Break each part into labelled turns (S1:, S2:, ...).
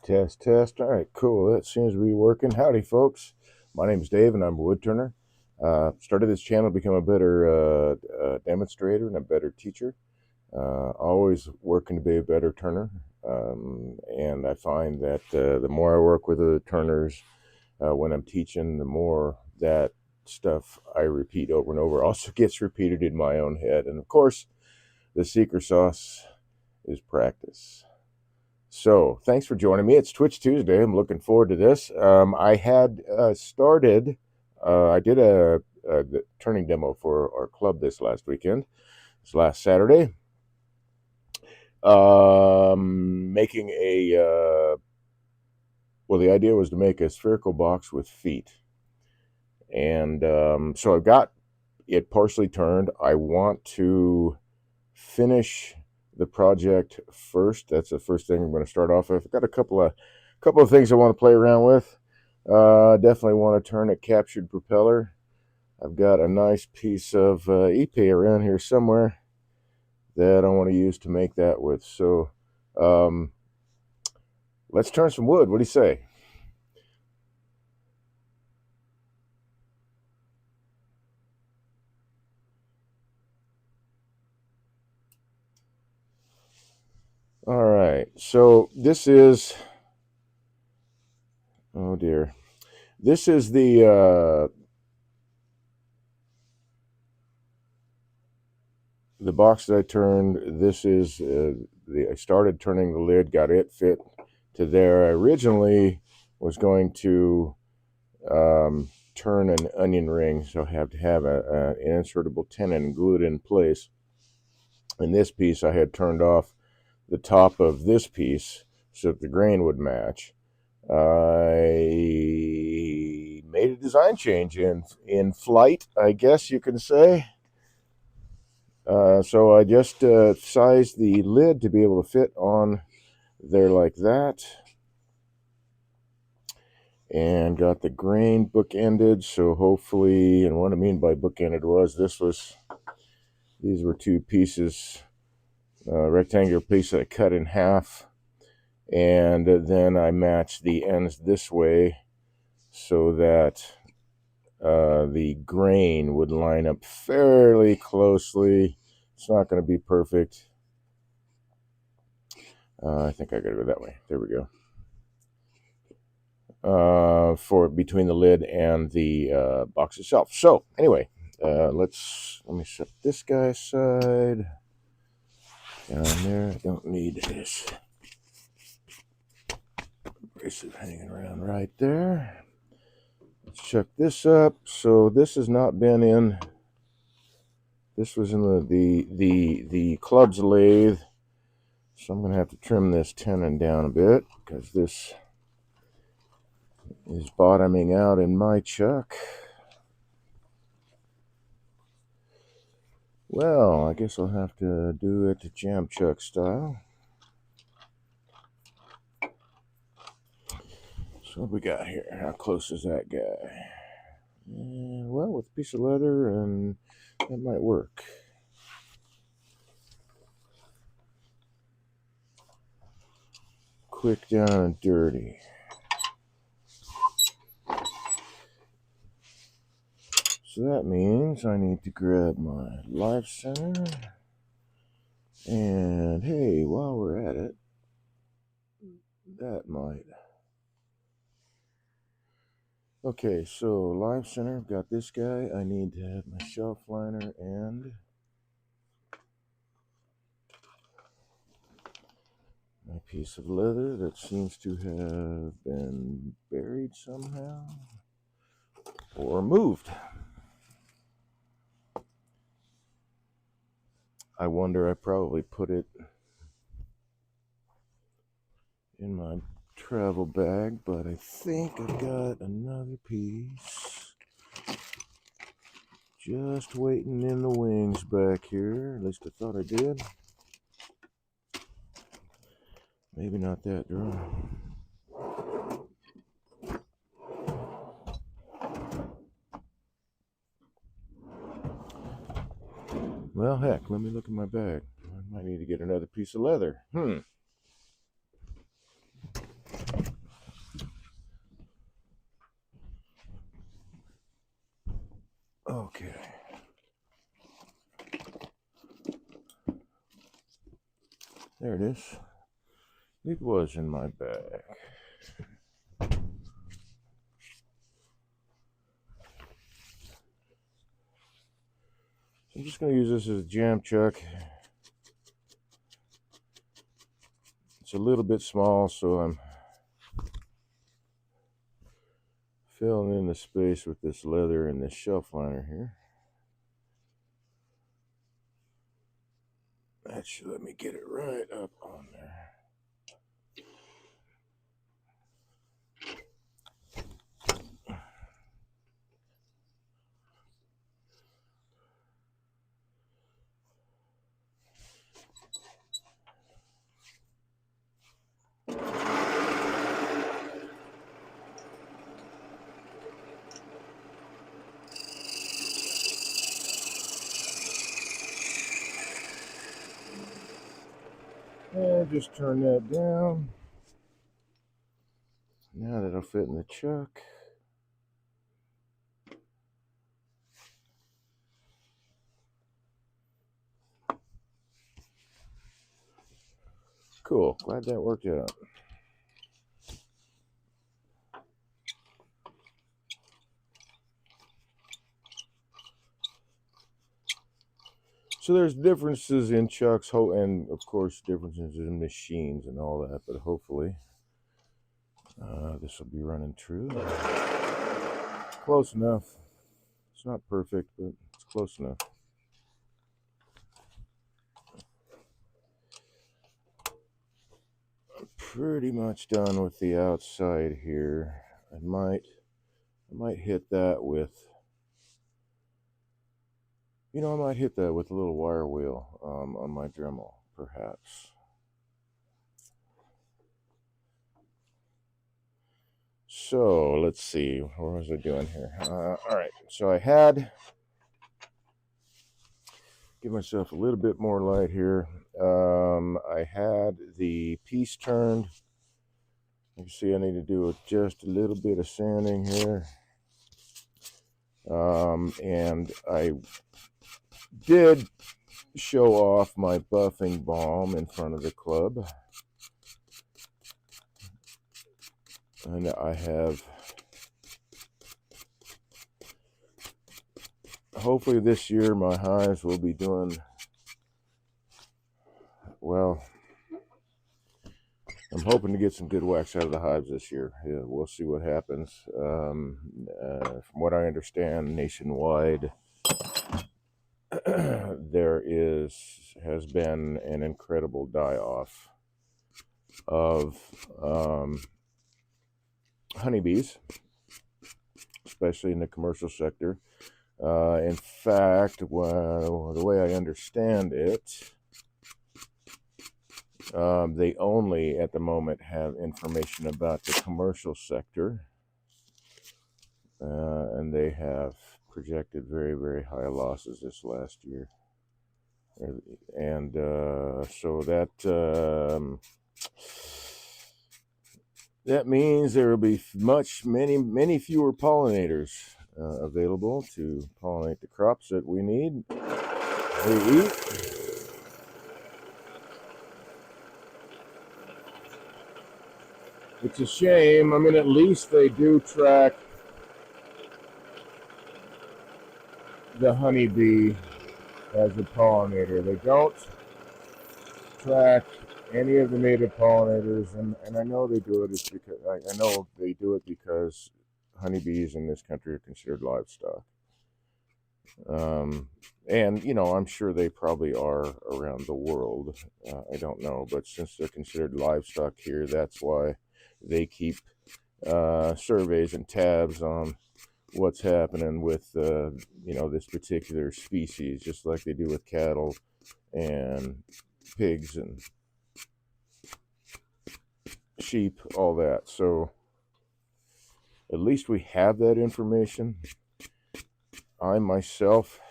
S1: Test, test. All right, cool. That seems to be working. Howdy, folks. My name is Dave, and I'm a woodturner. Started this channel to become a better demonstrator and a better teacher. Always working to be a better turner. And I find that the more I work with the turners when I'm teaching, the more that stuff I repeat over and over also gets repeated in my own head. And of course, the secret sauce is practice. So thanks for joining me. It's Twitch Tuesday. I'm looking forward to this. I had started, I did a turning demo for our club this last weekend. It's last Saturday. Making well, the idea was to make a spherical box with feet. And so I've got it partially turned. I want to finish the project first. That's the first thing I'm going to start off with. I've got a couple of things I want to play around with. Definitely want to turn a captured propeller. I've got a nice piece of epay around here somewhere that I want to use to make that with. So let's turn some wood. What do you say? All right, so this is, oh dear, this is the box that I turned. This is I started turning the lid, got it fit to there. I originally was going to turn an onion ring, so I have to have an insertable tenon glued in place. In this piece, I had turned off the top of this piece so that the grain would match. I made a design change in flight, I guess you can say. So I just sized the lid to be able to fit on there like that, and got the grain bookended. So hopefully, and what I mean by bookended was these were two pieces, rectangular piece that I cut in half, and then I matched the ends this way so that the grain would line up fairly closely. It's not going to be perfect. I think I got to go that way. There we go. For between the lid and the box itself. So anyway, let me set this guy aside. Down there, don't need this bracelet hanging around right there. Let's check this up. So this has not been in. This was in the club's lathe. So I'm gonna have to trim this tenon down a bit because this is bottoming out in my chuck. Well, I guess I'll have to do it jam chuck style. So what we got here? How close is that guy? Well, with a piece of leather, and that might work. Quick, down, and dirty. So that means I need to grab my live center. And hey, while we're at it, that might. Okay, so live center, got this guy. I need to have my shelf liner and my piece of leather that seems to have been buried somehow or moved. I wonder, I probably put it in my travel bag, but I think I've got another piece just waiting in the wings back here. At least I thought I did. Maybe not that dry. Well, heck, let me look in my bag. I might need to get another piece of leather. Okay. There it is. It was in my bag. I'm just going to use this as a jam chuck. It's a little bit small, so I'm filling in the space with this leather and this shelf liner here. That should let me get it right up on there. And just turn that down. Now that'll fit in the chuck. Cool, glad that worked out. So there's differences in chucks, and of course differences in machines and all that, but hopefully this will be running true. Close enough. It's not perfect, but it's close enough. I'm pretty much done with the outside here. I might hit that with, I might hit that with a little wire wheel on my Dremel, perhaps. So let's see, what was I doing here? All right, so I had, give myself a little bit more light here. I had the piece turned. You can see I need to do just a little bit of sanding here. And I did show off my buffing balm in front of the club. And I have, hopefully this year my hives will be doing, well, I'm hoping to get some good wax out of the hives this year. Yeah, we'll see what happens. From what I understand, nationwide, there has been an incredible die-off of honeybees, especially in the commercial sector. In fact, well, the way I understand it, they only at the moment have information about the commercial sector, and they have projected very, very high losses this last year. And so that means there will be many fewer pollinators available to pollinate the crops that we need. We eat. It's a shame. I mean, at least they do track the honeybee as a pollinator. They don't track any of the native pollinators, and I know they do it is because I know they do it because honeybees in this country are considered livestock. And I'm sure they probably are around the world. I don't know, but since they're considered livestock here, that's why they keep surveys and tabs on what's happening with this particular species, just like they do with cattle and pigs and sheep, all that. So at least we have that information. I myself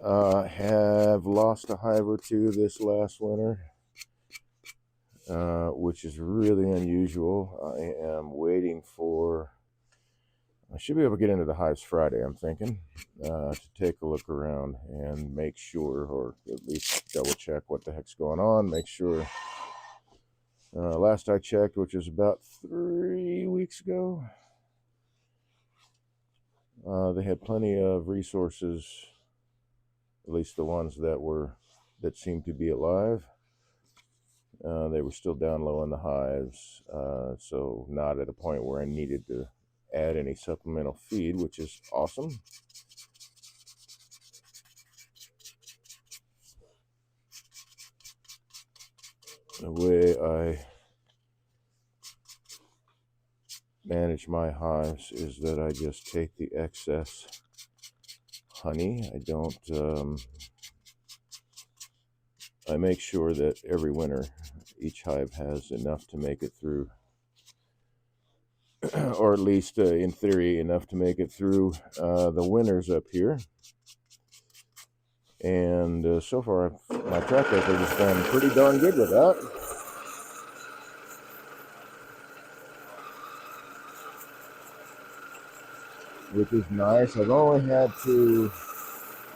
S1: have lost a hive or two this last winter, which is really unusual. I am waiting for I should be able to get into the hives Friday, I'm thinking, to take a look around and make sure, or at least double check what the heck's going on, make sure. Last I checked, which was about 3 weeks ago, they had plenty of resources, at least the ones that seemed to be alive. They were still down low in the hives, so not at a point where I needed to add any supplemental feed, which is awesome. The way I manage my hives is that I just take the excess honey. I don't, I make sure that every winter each hive has enough to make it through, or at least in theory enough to make it through the winters up here. And so far my track record has been pretty darn good with that. Which is nice. I've only had to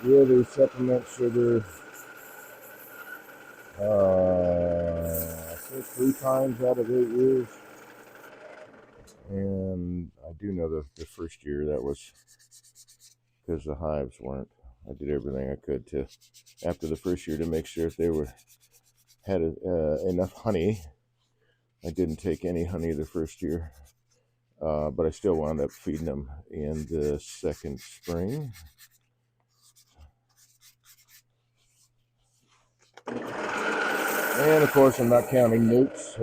S1: really supplement sugar I think 3 times out of 8 years. And I do know the first year that was because the hives weren't. I did everything I could to, after the first year, to make sure if they had enough honey. I didn't take any honey the first year, but I still wound up feeding them in the second spring. And of course, I'm not counting nukes.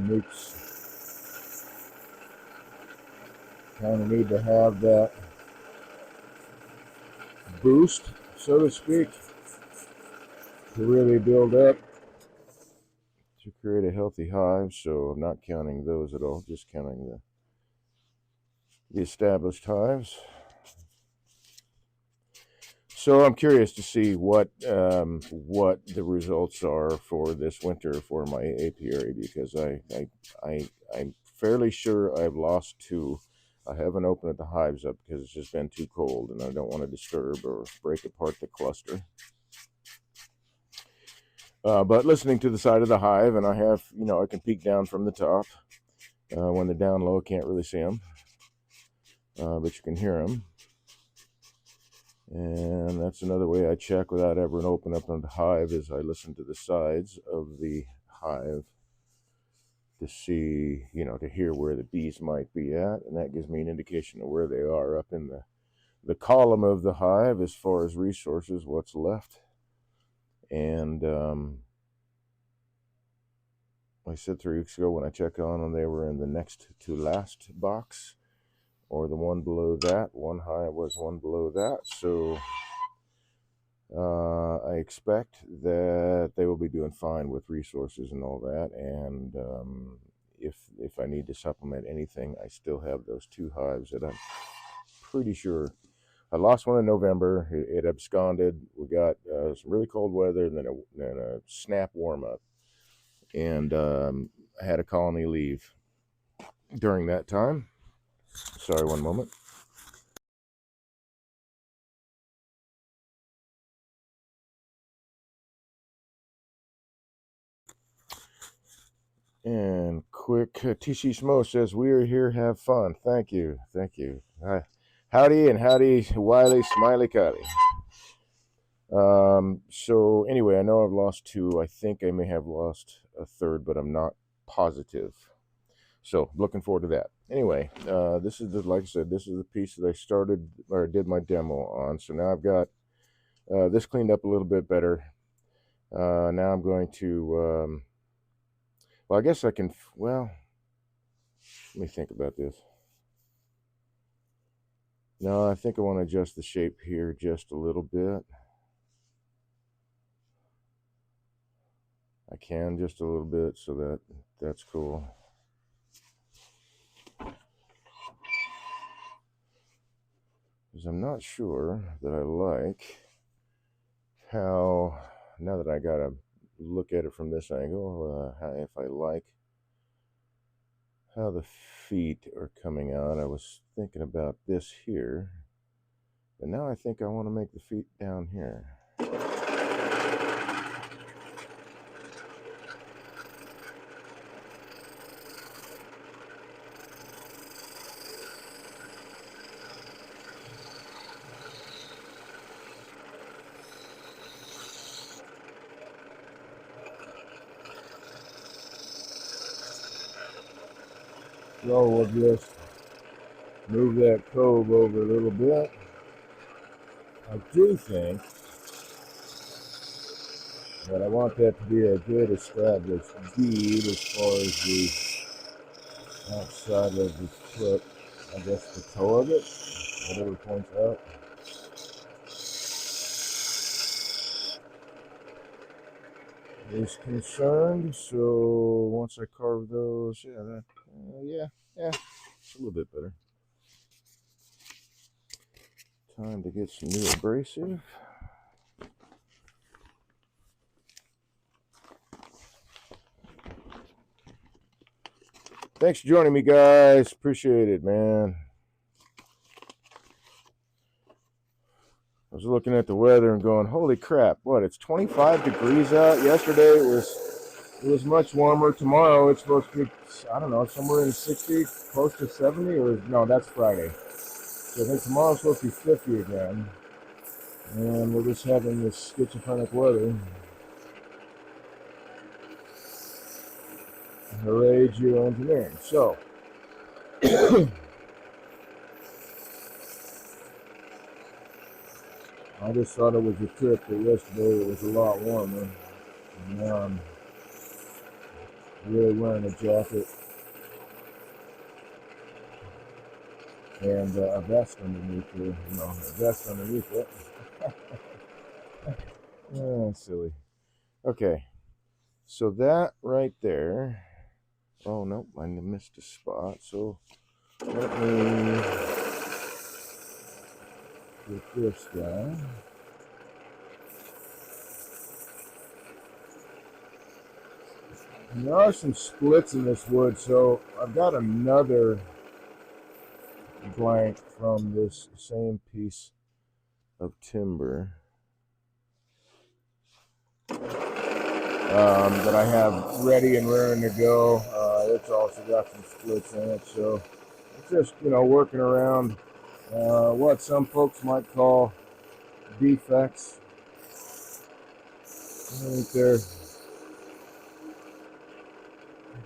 S1: Nukes kind of need to have that boost, so to speak, to really build up to create a healthy hive. So I'm not counting those at all, just counting the established hives. So I'm curious to see what the results are for this winter for my apiary, because I'm fairly sure I've lost 2. I haven't opened the hives up because it's just been too cold and I don't want to disturb or break apart the cluster. But listening to the side of the hive, and I have, I can peek down from the top. When they're down low, I can't really see them, but you can hear them. And that's another way I check without ever opening up on the hive, is I listen to the sides of the hive to see, to hear where the bees might be at, and that gives me an indication of where they are up in the column of the hive as far as resources, what's left. And like I said 3 weeks ago when I checked on them, they were in the next to last box, or the one below that. One hive was one below that. So I expect that they will be doing fine with resources and all that. And if I need to supplement anything, I still have those 2 hives that I'm pretty sure. I lost one in November. It absconded. We got some really cold weather, and then a snap warm up. And I had a colony leave during that time. Sorry, one moment. And quick, TC Smo says, "We are here, have fun." Thank you. Hi. Howdy and howdy, Wiley, Smiley, Cuddy. So anyway, I know I've lost 2. I think I may have lost a third, but I'm not positive. So looking forward to that. Anyway, this is like I said, this is the piece that I started or did my demo on. So now I've got this cleaned up a little bit better. Now I'm going to, well, I guess I can, well, let me think about this. No, I think I want to adjust the shape here just a little bit. I can just a little bit, so that's cool. Because I'm not sure that I like how, now that I gotta look at it from this angle, if I like how the feet are coming out. I was thinking about this here, but now I think I want to make the feet down here. So we'll just move that cove over a little bit. I do think that I want that to be a good established bead as far as the outside of the foot, I guess the toe of it, whatever points out. Is concerned, so once I carve those, yeah, it's a little bit better. Time to get some new abrasive. Thanks for joining me, guys. Appreciate it, man. I was looking at the weather and going, holy crap, what, it's 25 degrees out. Yesterday it was much warmer. Tomorrow it's supposed to be, I don't know, somewhere in 60, close to 70, or no, that's Friday. So I think tomorrow's supposed to be 50 again. And we're just having this schizophrenic weather. Hooray, geoengineering. So, I just thought it was a trip that yesterday it was a lot warmer. And now I'm really wearing a jacket and a vest underneath it. A vest underneath it. Silly. Okay, so that right there. Oh, nope, I missed a spot. So let me get this guy. And there are some splits in this wood, so I've got another blank from this same piece of timber that I have ready and raring to go. It's also got some splits in it, so it's just working around what some folks might call defects. I think they're,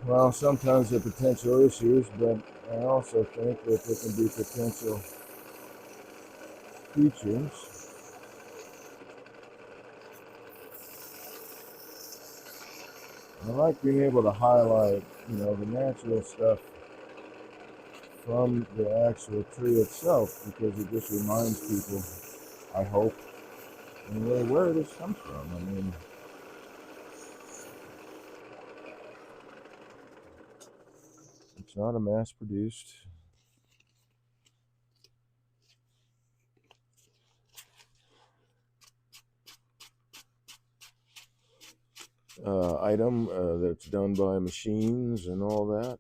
S1: well, sometimes they're potential issues, but I also think that they can be potential features. I like being able to highlight, the natural stuff from the actual tree itself, because it just reminds people, I hope, anyway, where this comes from. I mean, it's not a mass-produced item that's done by machines and all that.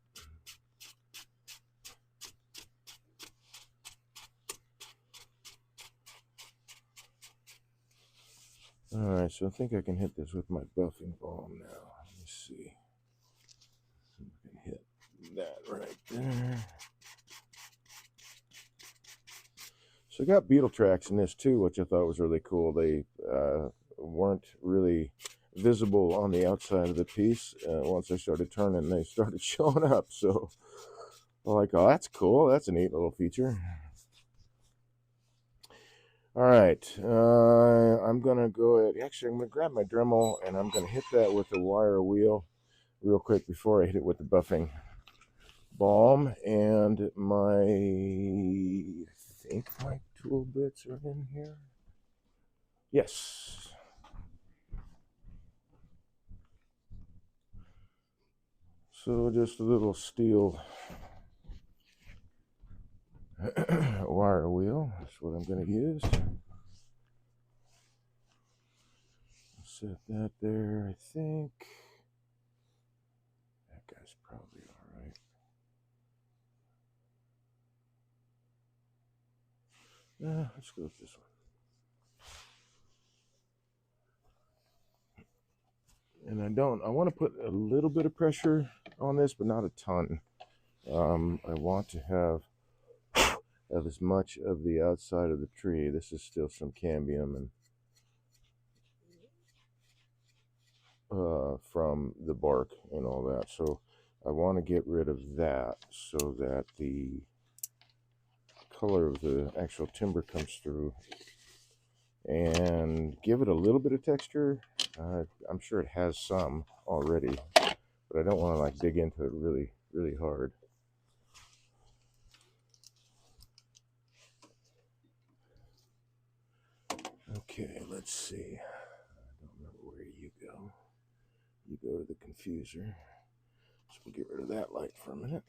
S1: Alright, so I think I can hit this with my buffing balm now. Let me see. I can hit that right there. So I got beetle tracks in this too, which I thought was really cool. They weren't really visible on the outside of the piece. Once I started turning, they started showing up. So I'm like, oh, that's cool. That's a neat little feature. All right, I'm gonna go ahead. Actually, I'm gonna grab my Dremel and I'm gonna hit that with the wire wheel real quick before I hit it with the buffing balm. And I think my tool bits are in here. Yes. So just a little steel wire wheel. That's what I'm going to use. Set that there, I think. That guy's probably all right. Let's go with this one. And I want to put a little bit of pressure on this, but not a ton. I want to have as much of the outside of the tree. This is still some cambium and from the bark and all that. So I want to get rid of that so that the color of the actual timber comes through and give it a little bit of texture. I'm sure it has some already, but I don't want to like dig into it really, really hard. Okay, let's see. I don't remember where you go. You go to the confuser. So we'll get rid of that light for a minute.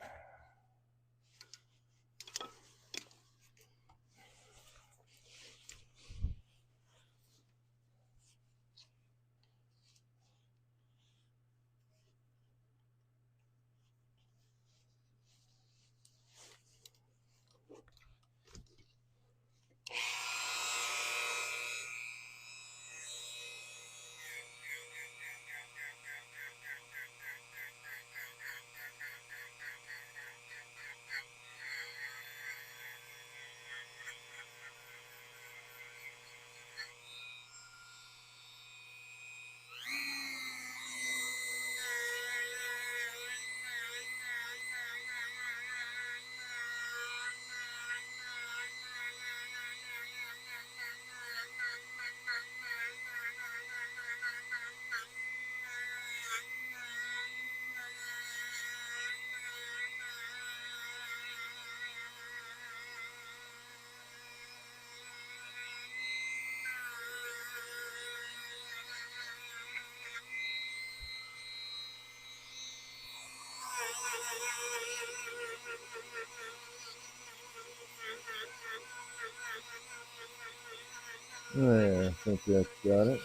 S1: There, I think that's got it.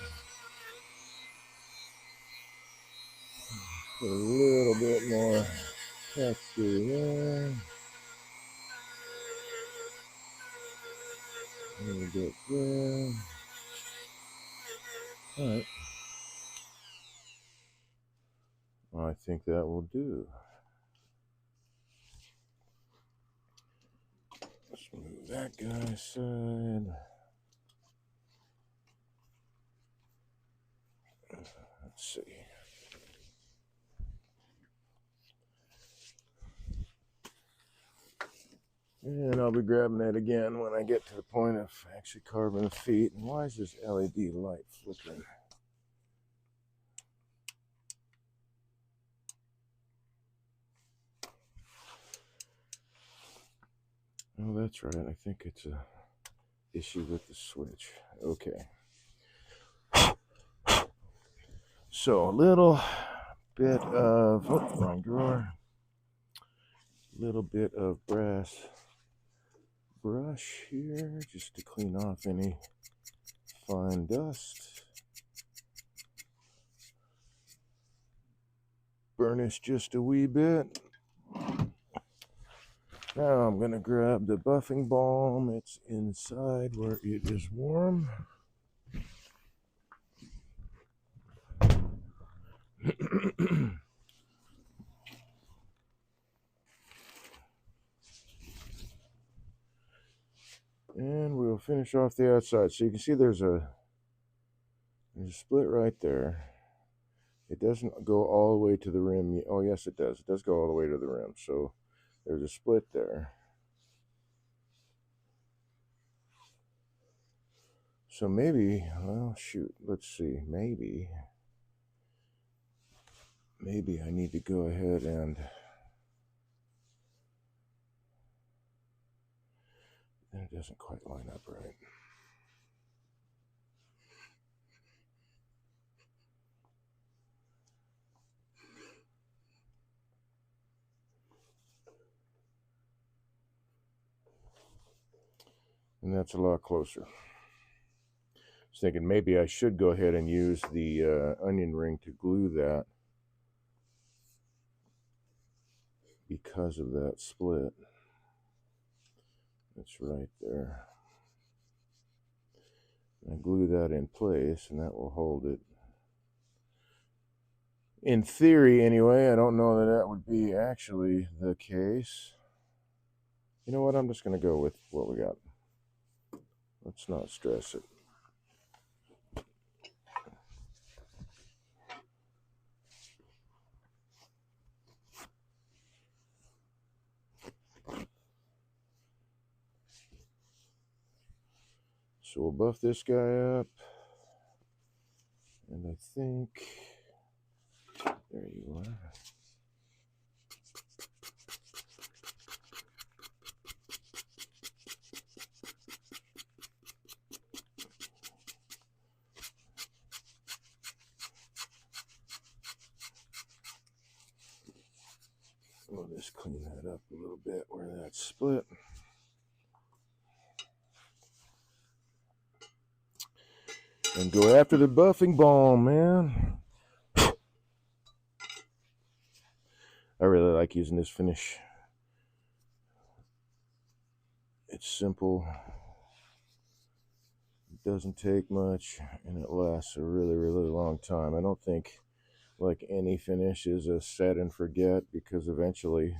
S1: Put a little bit more texture there. A little bit there. Alright. Well, I think that will do. Let's move that guy aside. Let's see. And I'll be grabbing that again when I get to the point of actually carving the feet. And why is this LED light flickering? Oh, that's right. I think it's a issue with the switch. Okay. So a little bit of, oh, wrong drawer. Little bit of brass brush here just to clean off any fine dust. Burnish just a wee bit. Now I'm going to grab the buffing balm. It's inside where it is warm. And we'll finish off the outside. So you can see there's a split right there. It doesn't go all the way to the rim. Oh, yes, it does. It does go all the way to the rim. So there's a split there. So maybe, well, shoot, let's see. Maybe I need to go ahead and it doesn't quite line up right. And that's a lot closer. I was thinking maybe I should go ahead and use the onion ring to glue that because of that split. It's right there. I glue that in place, and that will hold it. In theory, anyway. I don't know that that would be actually the case. You know what? I'm just going to go with what we got. Let's not stress it. So we'll buff this guy up. And I think, there you are. We'll just clean that up a little bit where that's split. And go after the buffing balm, man. I really like using this finish. It's simple. It doesn't take much, and it lasts a really, really long time. I don't think, like any finish, is a set and forget, because eventually,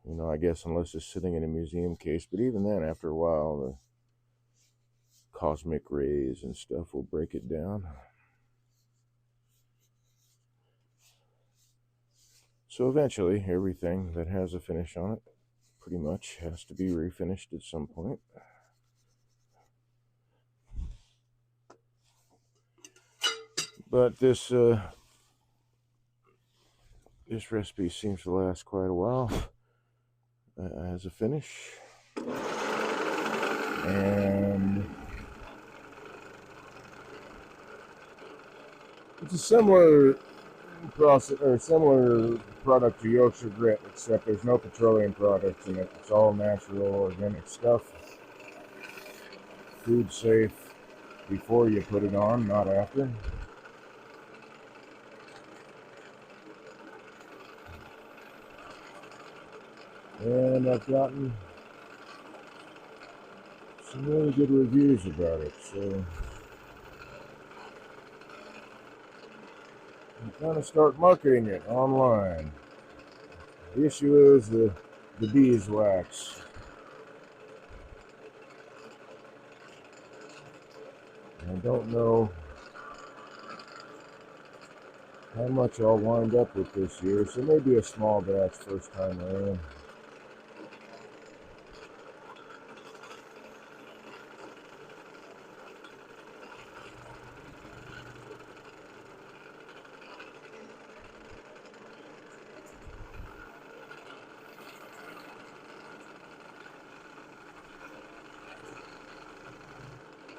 S1: you know, I guess unless it's sitting in a museum case, but even then, after a while, the cosmic rays and stuff will break it down. So eventually, everything that has a finish on it pretty much has to be refinished at some point. But this recipe seems to last quite a while as a finish, and it's a similar process or similar product to Yorkshire Grit, except there's no petroleum products in it. It's all natural, organic stuff. Food safe before you put it on, not after. And I've gotten some really good reviews about it, so I'm gonna start marketing it online. The issue is the beeswax. I don't know how much I'll wind up with this year, so maybe a small batch first time around.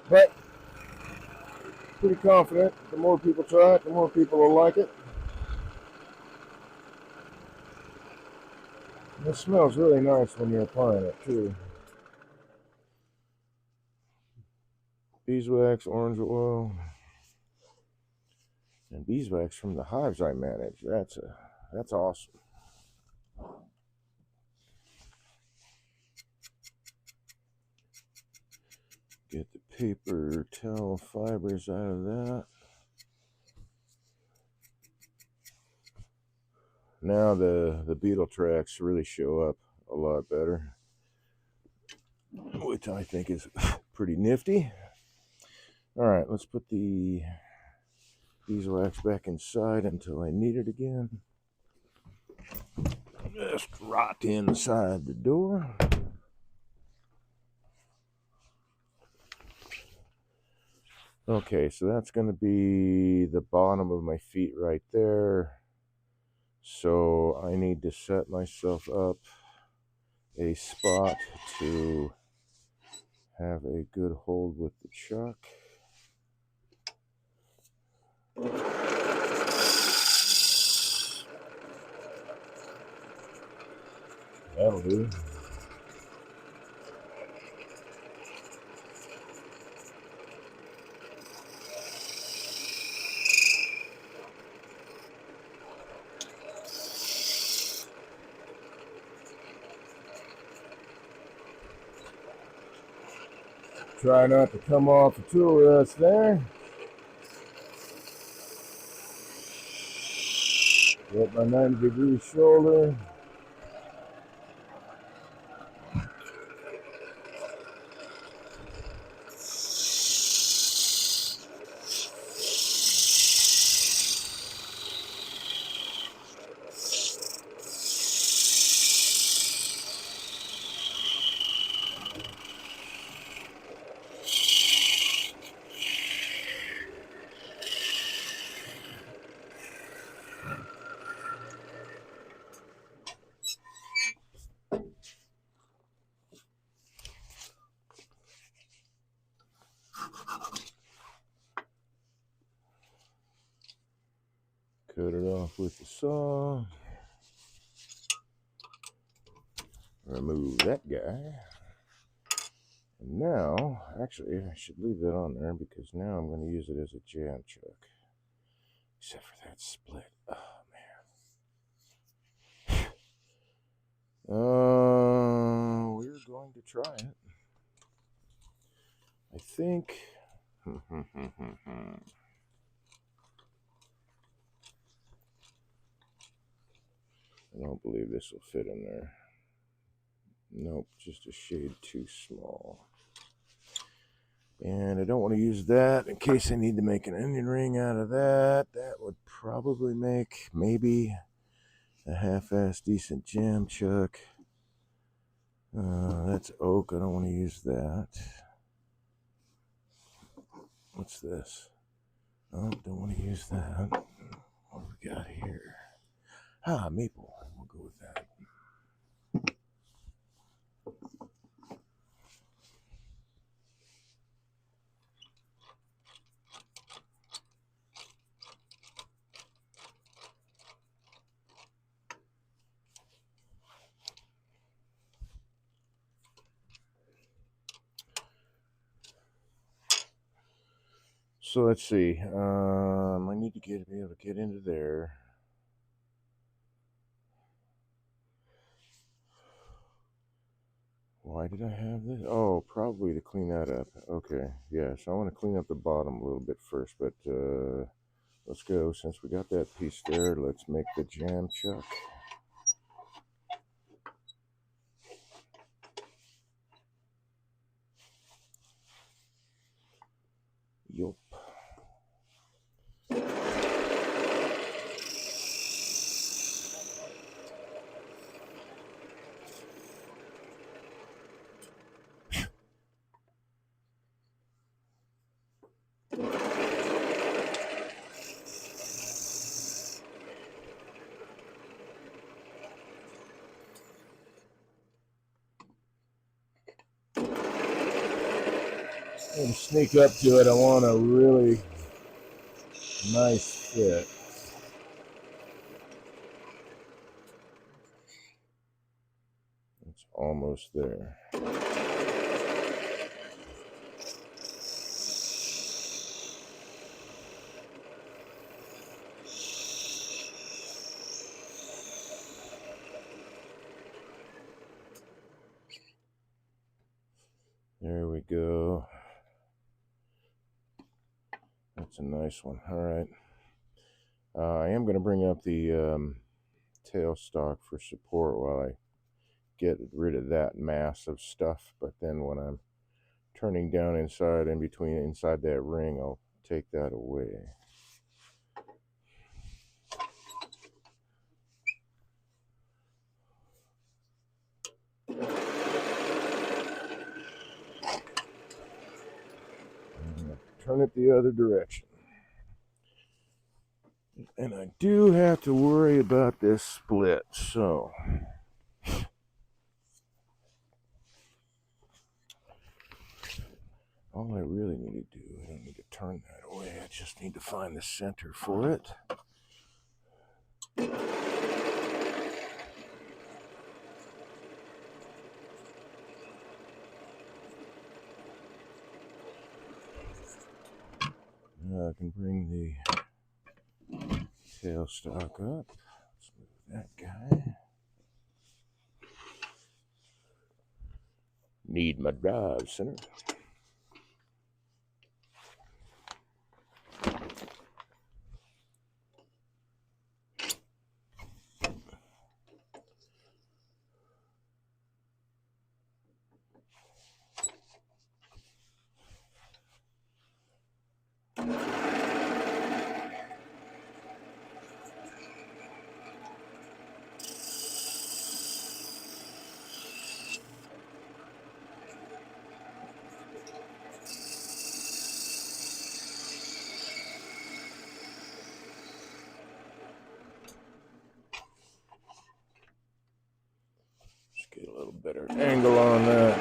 S1: But pretty confident the more people try it, the more people will like it. And it smells really nice when you're applying it too. Beeswax, orange oil, and beeswax from the hives I manage. That's awesome. Get the paper towel fibers out of that. Now the beetle tracks really show up a lot better, which I think is pretty nifty. All right, let's put the beeswax back inside until I need it again. Just right inside the door. Okay, so that's going to be the bottom of my feet right there. So I need to set myself up a spot to have a good hold with the chuck. That'll do. Try not to come off the tool rest there. Get my 90-degree shoulder. Cut it off with the saw. Remove that guy. And now, actually, I should leave that on there because now I'm going to use it as a jam chuck. Except for that split. Oh, man. We're going to try it. I think. I don't believe this will fit in there. Nope, just a shade too small. And I don't want to use that in case I need to make an onion ring out of that. That would probably make maybe a half-assed decent jam chuck. That's oak. I don't want to use that. What's this? Oh, don't want to use that. What do we got here? Maple. We'll go with that. So let's see. I need to be able to get into there. Why did I have this? Oh, probably to clean that up. Okay, yeah, so I want to clean up the bottom a little bit first, but let's go. Since we got that piece there, let's make the jam chuck. Yup. And sneak up to it. I want a really nice fit. It's almost there. There we go. That's a nice one. All right. I am going to bring up the tailstock for support while I get rid of that mass of stuff. But then when I'm turning down inside that ring, I'll take that away. Turn it the other direction. And I do have to worry about this split, so all I really need to do, I don't need to turn that away, I just need to find the center for it. Now I can bring the tailstock up. Let's move that guy. Need my drive center. better angle on that.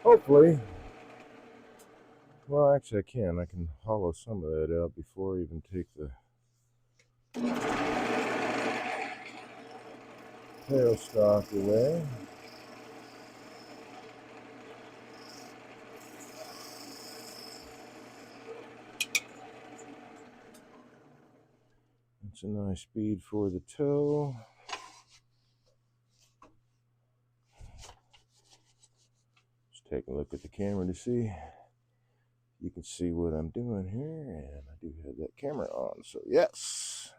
S1: Hopefully, well, actually I can hollow some of that out before I even take the tailstock away. It's a nice speed for the toe. Just take a look at the camera to see. You can see what I'm doing here, and I do have that camera on, so yes.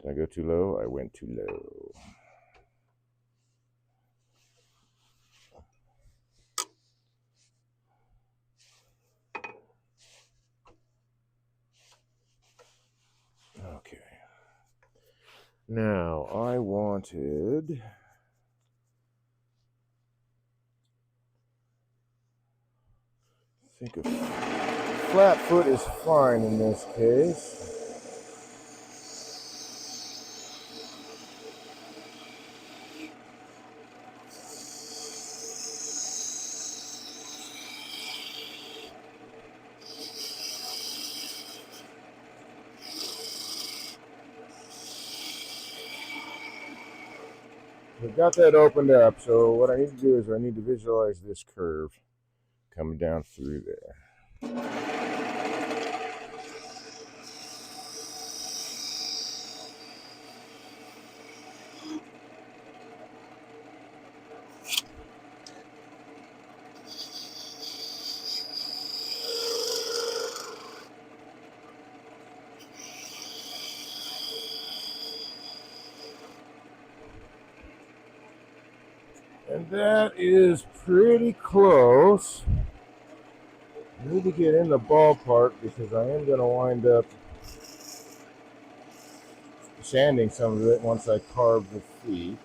S1: Did I go too low? I went too low. Okay. Now, I wanted... I think a flat foot is fine in this case. We've got that opened up, so what I need to do is I need to visualize this curve coming down through there. And that is pretty close. I need to get in the ballpark because I am going to wind up sanding some of it once I carve the feet.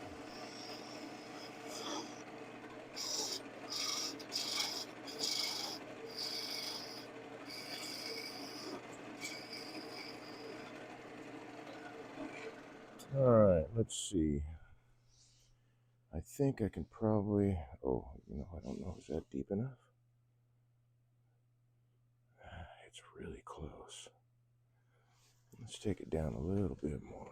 S1: Alright, let's see. I think I can probably... Oh, you know, I don't know. Is that deep enough? It's really close. Let's take it down a little bit more.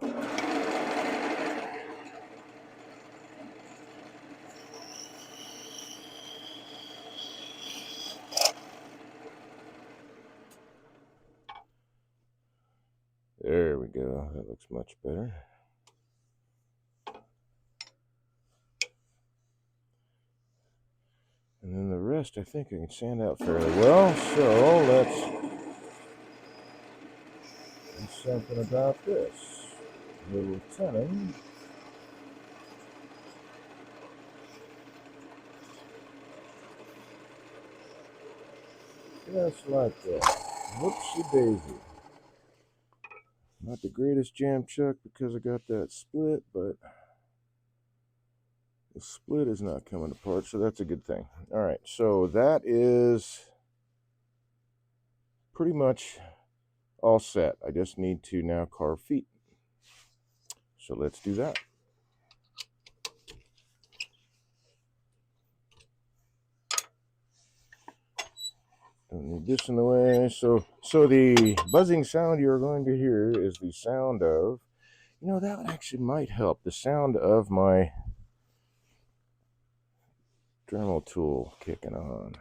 S1: There we go. That looks much better. And then the rest I think I can sand out fairly well. So let's do something about this. A little turning. Just like that. Whoopsie daisy. Not the greatest jam chuck because I got that split, but the split is not coming apart, so that's a good thing. All right, so that is pretty much all set. I just need to now carve feet. So let's do that. Don't need this in the way. So the buzzing sound you're going to hear is the sound of, you know, that actually might help. The sound of my Dremel tool kicking on.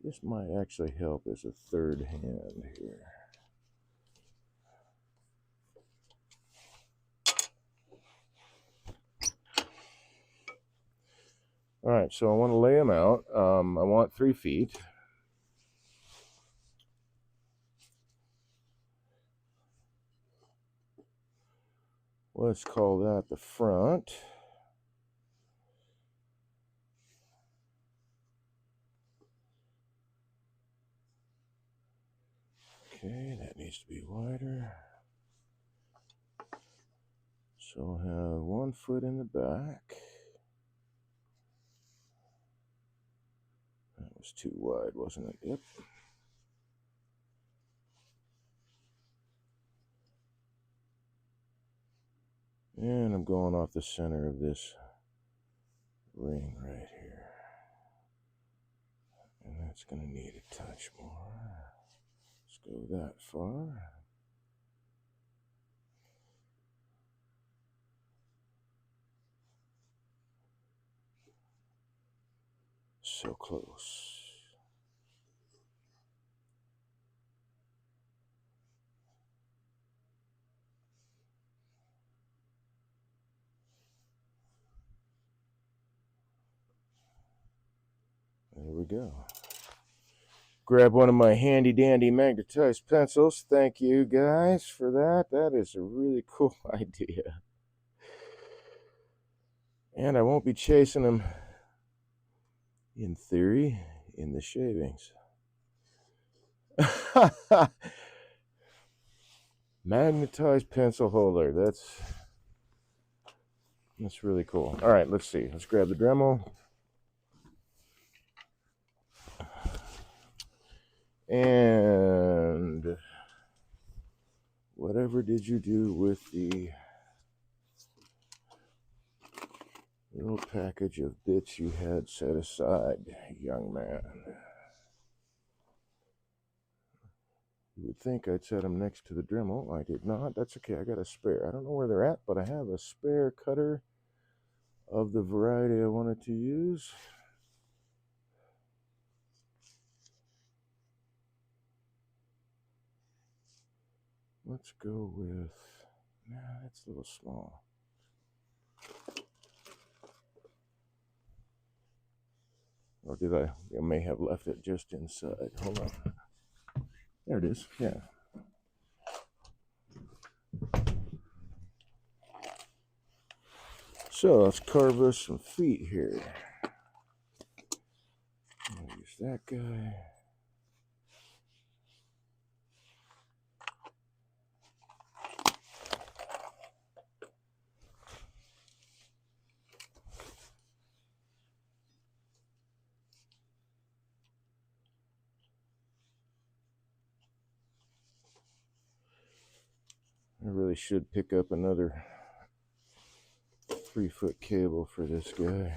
S1: This might actually help as a third hand here. All right, so I want to lay them out. I want 3 feet. Let's call that the front. Okay, that needs to be wider. So I'll have 1 foot in the back. That was too wide, wasn't it? Yep. And I'm going off the center of this ring right here. And that's going to need a touch more. Let's go that far. So close. There we go. Grab one of my handy dandy magnetized pencils. Thank you guys for that. That is a really cool idea. And I won't be chasing them, in theory, in the shavings. Magnetized pencil holder. That's really cool. All right, let's see. Let's grab the Dremel. And whatever did you do with the little package of bits you had set aside, young man? You would think I'd set them next to the Dremel. I did not. That's okay. I got a spare. I don't know where they're at, but I have a spare cutter of the variety I wanted to use. Let's go with... Nah, that's a little small. Or did I may have left it just inside. Hold on. There it is. Yeah. So let's carve us some feet here. I'll use that guy. I really should pick up another 3-foot cable for this guy.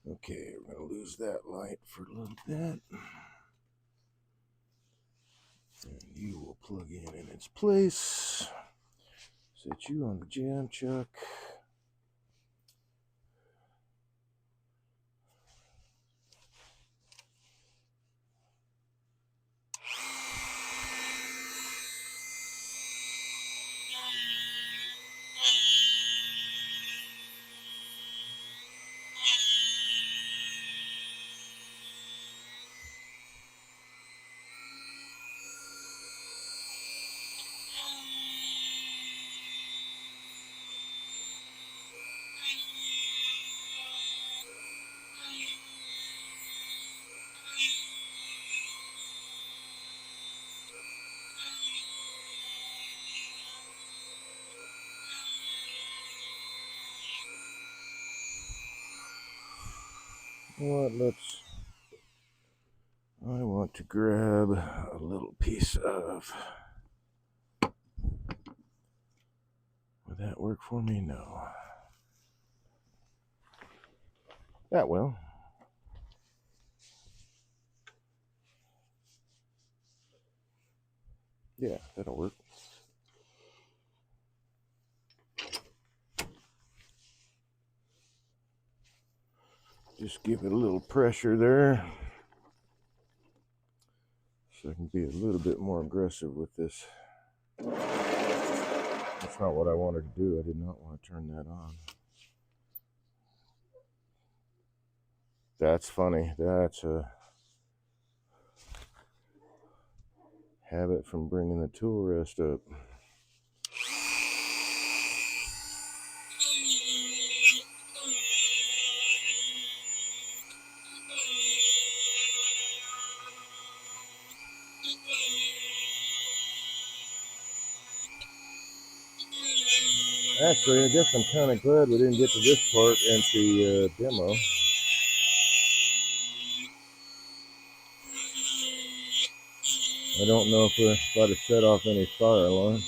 S1: Okay, we're going to lose that light for a little bit. And you will plug in its place. Set you on the jam chuck. What? I want to grab a little piece of... Would that work for me? No. That will. Yeah, that'll work. Just give it a little pressure there, so I can be a little bit more aggressive with this. That's not what I wanted to do. I did not want to turn that on. That's funny. That's a habit from bringing the tool rest up. Actually, I guess I'm kind of glad we didn't get to this part in the demo. I don't know if we're about to set off any fire alarm.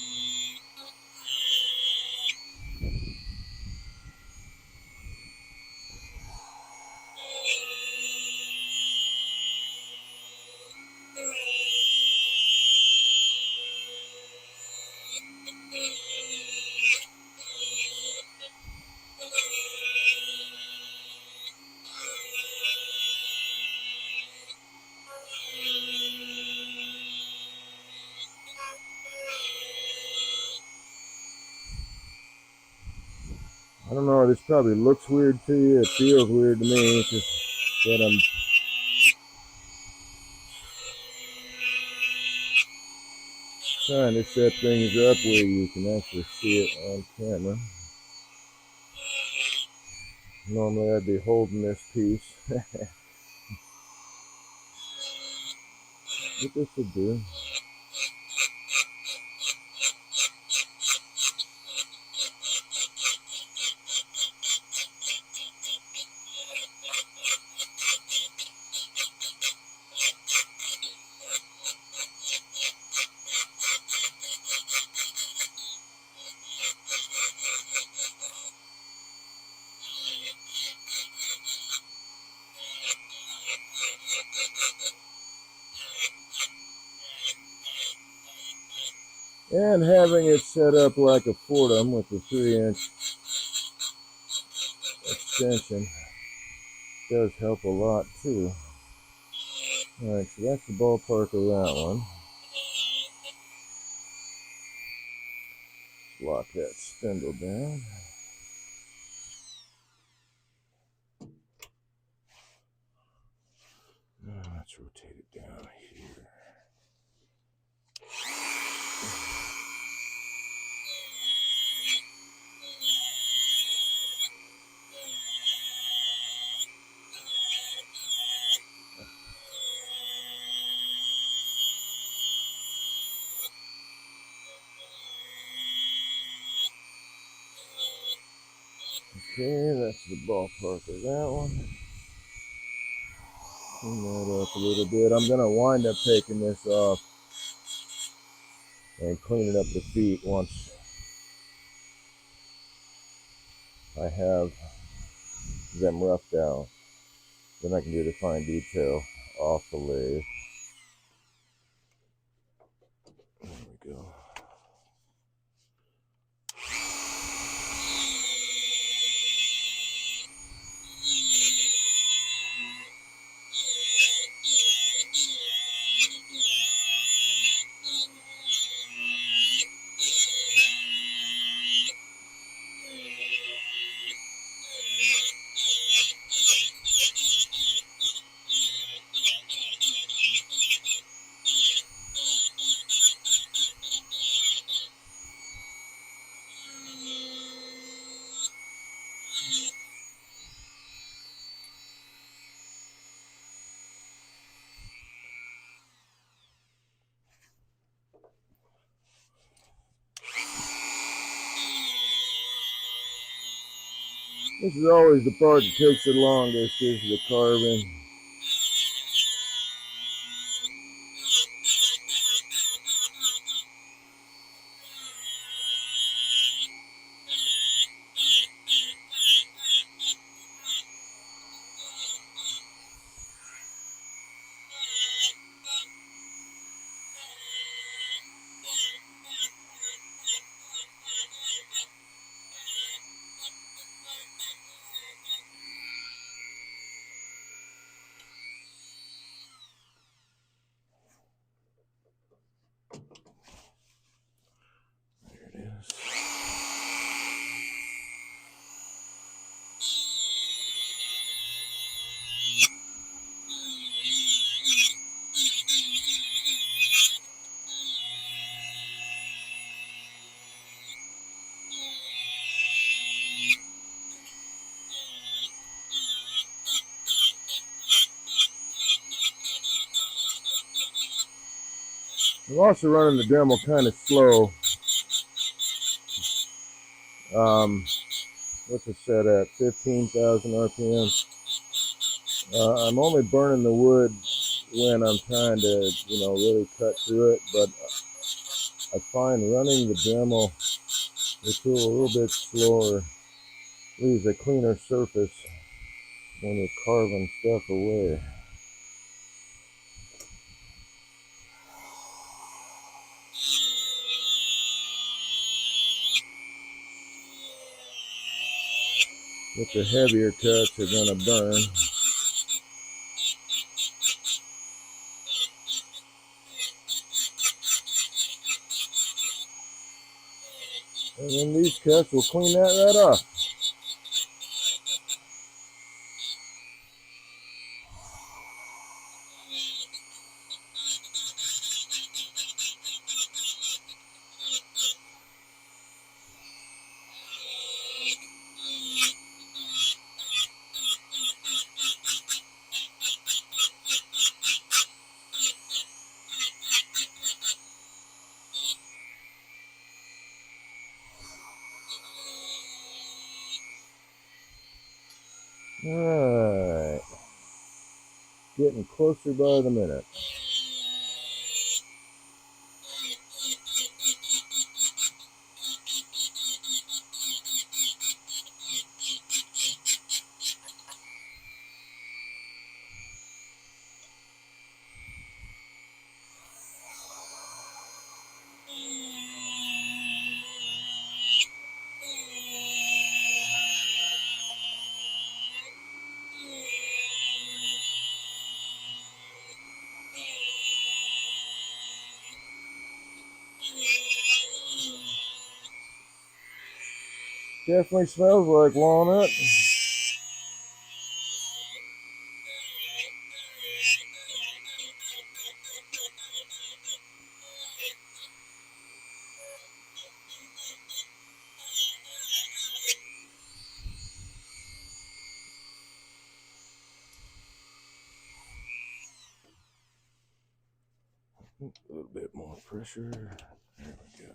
S1: I don't know, this probably looks weird to you, it feels weird to me, just that I'm trying to set things up where you can actually see it on camera. Normally I'd be holding this piece, but this would do. And having it set up like a Fordham with a 3-inch extension does help a lot too. Alright, so that's the ballpark of that one. Lock that spindle down. Let's rotate it down here. Okay, that's the ballpark of that one. Clean that up a little bit. I'm going to wind up taking this off and cleaning up the feet once I have them roughed out. Then I can do the fine detail off the lathe. There we go. This is always the part that takes the longest, is the carving. I'm also running the demo kind of slow. What's it set at? 15,000 RPM. I'm only burning the wood when I'm trying to, really cut through it, but I find running the Dremel, the tool, a little bit slower leaves a cleaner surface when you're carving stuff away. But the heavier cuts are going to burn. And then these cuts will clean that right off. Alright. Getting closer by the minute. Definitely smells like walnut. A little bit more pressure. There we go.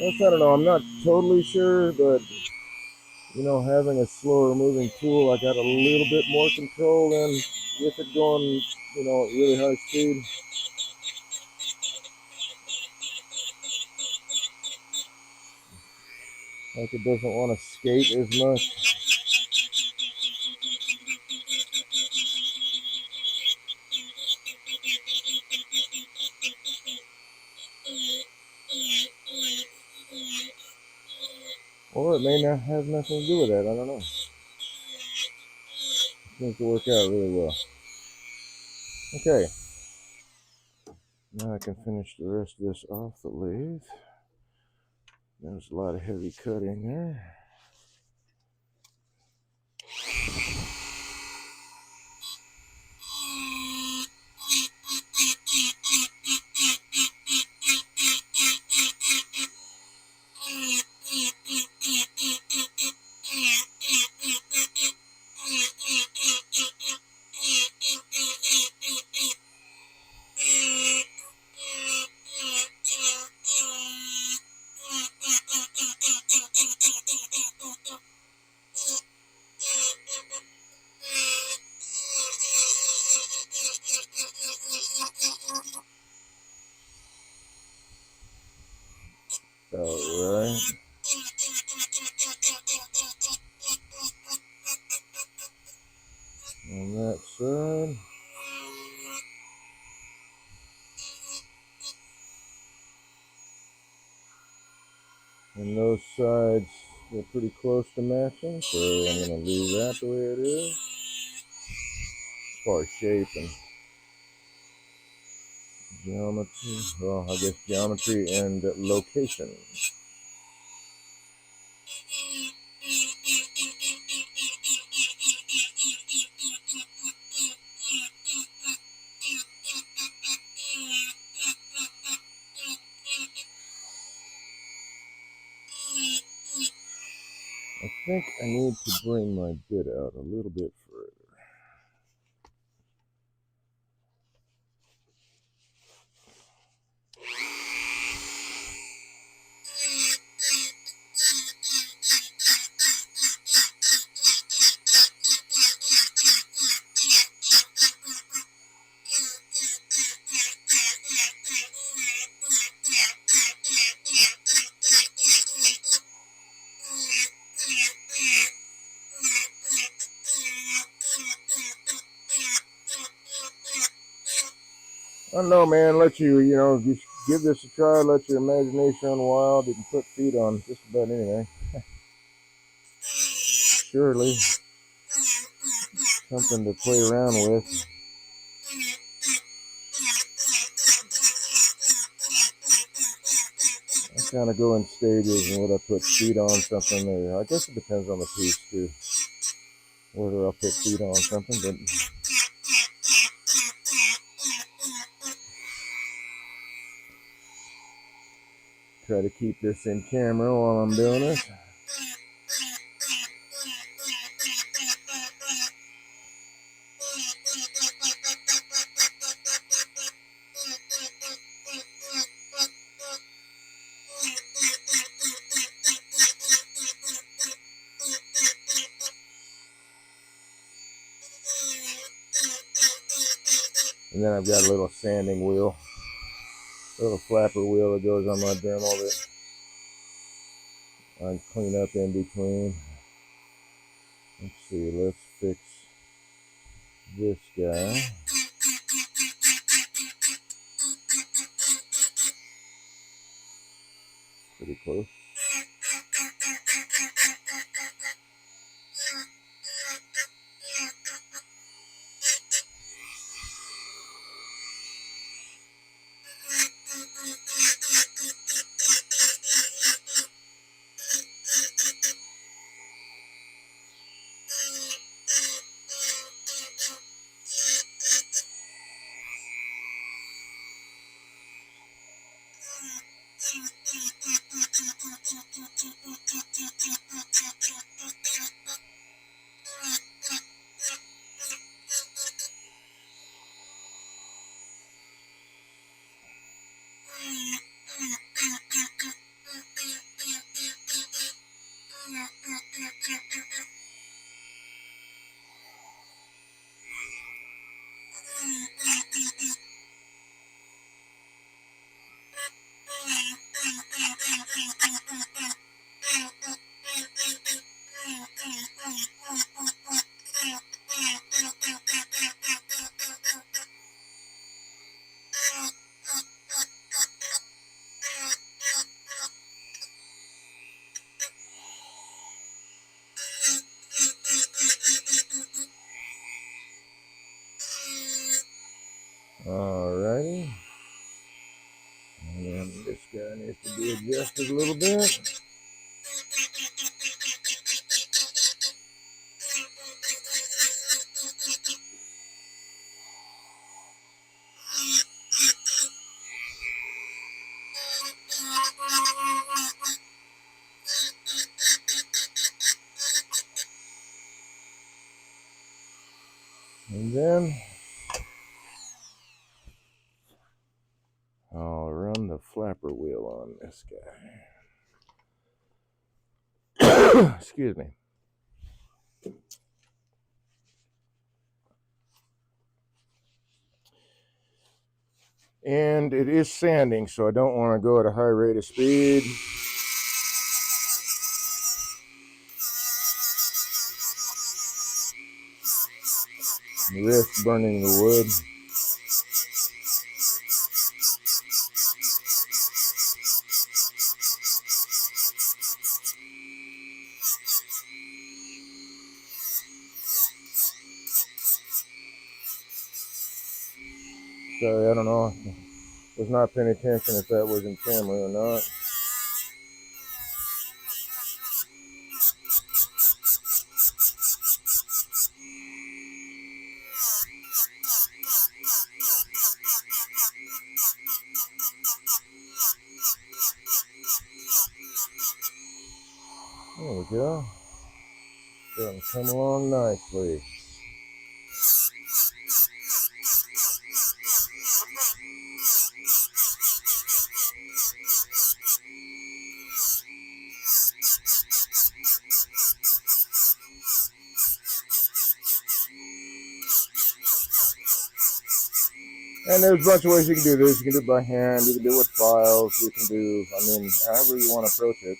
S1: I don't know, I'm not totally sure, but having a slower moving tool, I got a little bit more control than with it going, at really high speed. Like it doesn't want to skate as much. Or it may not have nothing to do with that, I don't know. It seems to work out really well. Okay. Now I can finish the rest of this off the lathe. There's a lot of heavy cutting there. Alright. On that side. And those sides are pretty close to matching, so I'm going to leave that the way it is. As far as shape and geometry, well, I guess geometry and location. think I need to bring my bit out a little bit further. I don't know, man. Let you, you give this a try. Let your imagination run wild. You can put feet on just about anything. Surely, something to play around with. I kind of go in stages, and whether I put feet on something, or I guess it depends on the piece too. Whether I'll put feet on something, but. Try to keep this in camera while I'm doing it. And then I've got a little sanding wheel, a little flapper wheel that goes on my Dremel that I clean up in between. Let's see, let's fix this guy. Pretty close. Alrighty. And then this guy needs to be adjusted a little bit. And then I'll run the flapper wheel on this guy. Excuse me. And it is sanding, so I don't want to go at a high rate of speed. Risk burning the wood. Sorry, I don't know. I was not paying attention if that was in camera or not. There we go. Starting to come along nicely. And there's a bunch of ways you can do this. You can do it by hand, you can do it with files, you can do, however you want to approach it.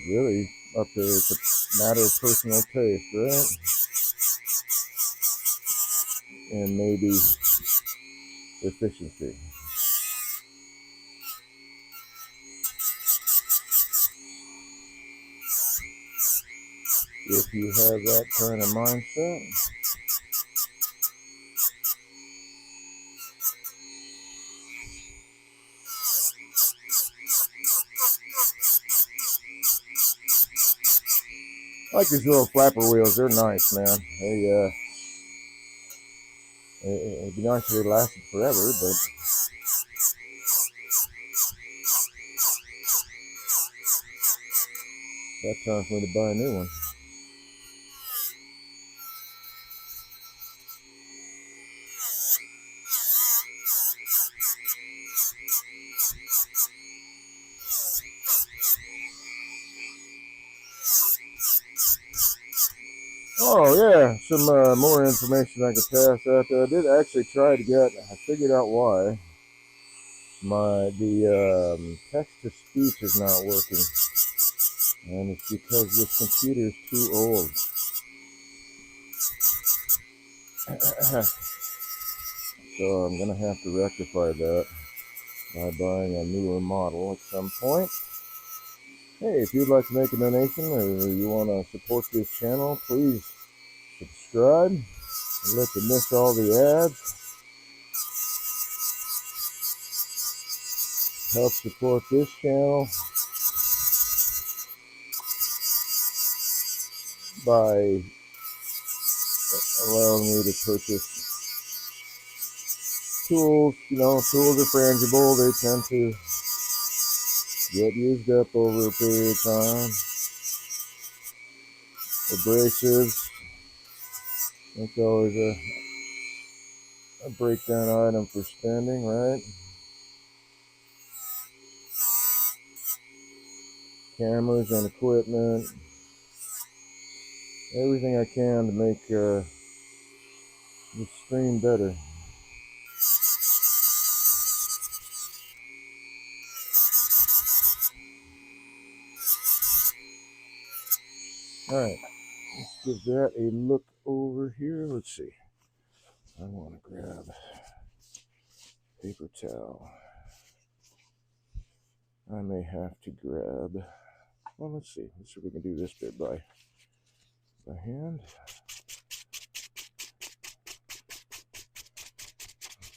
S1: Really, it's a matter of personal taste, right? And maybe efficiency. If you have that kind of mindset. I like these little flapper wheels. They're nice, man. It'd be nice if they lasted forever, but that's time for me to buy a new one. Oh yeah, some more information I could pass out there. I did actually try to get. I figured out why the text to speech is not working, and it's because this computer is too old. So I'm gonna have to rectify that by buying a newer model at some point. Hey, if you'd like to make a donation or you want to support this channel, please subscribe and let you miss all the ads. Help support this channel by allowing me to purchase tools. Tools are frangible. They tend to get used up over a period of time. Abrasives, that's always a breakdown item for spending, right? Cameras and equipment, everything I can to make the stream better. Alright, let's give that a look over here. Let's see. I want to grab paper towel. I may have to grab, well, let's see if we can do this bit by hand.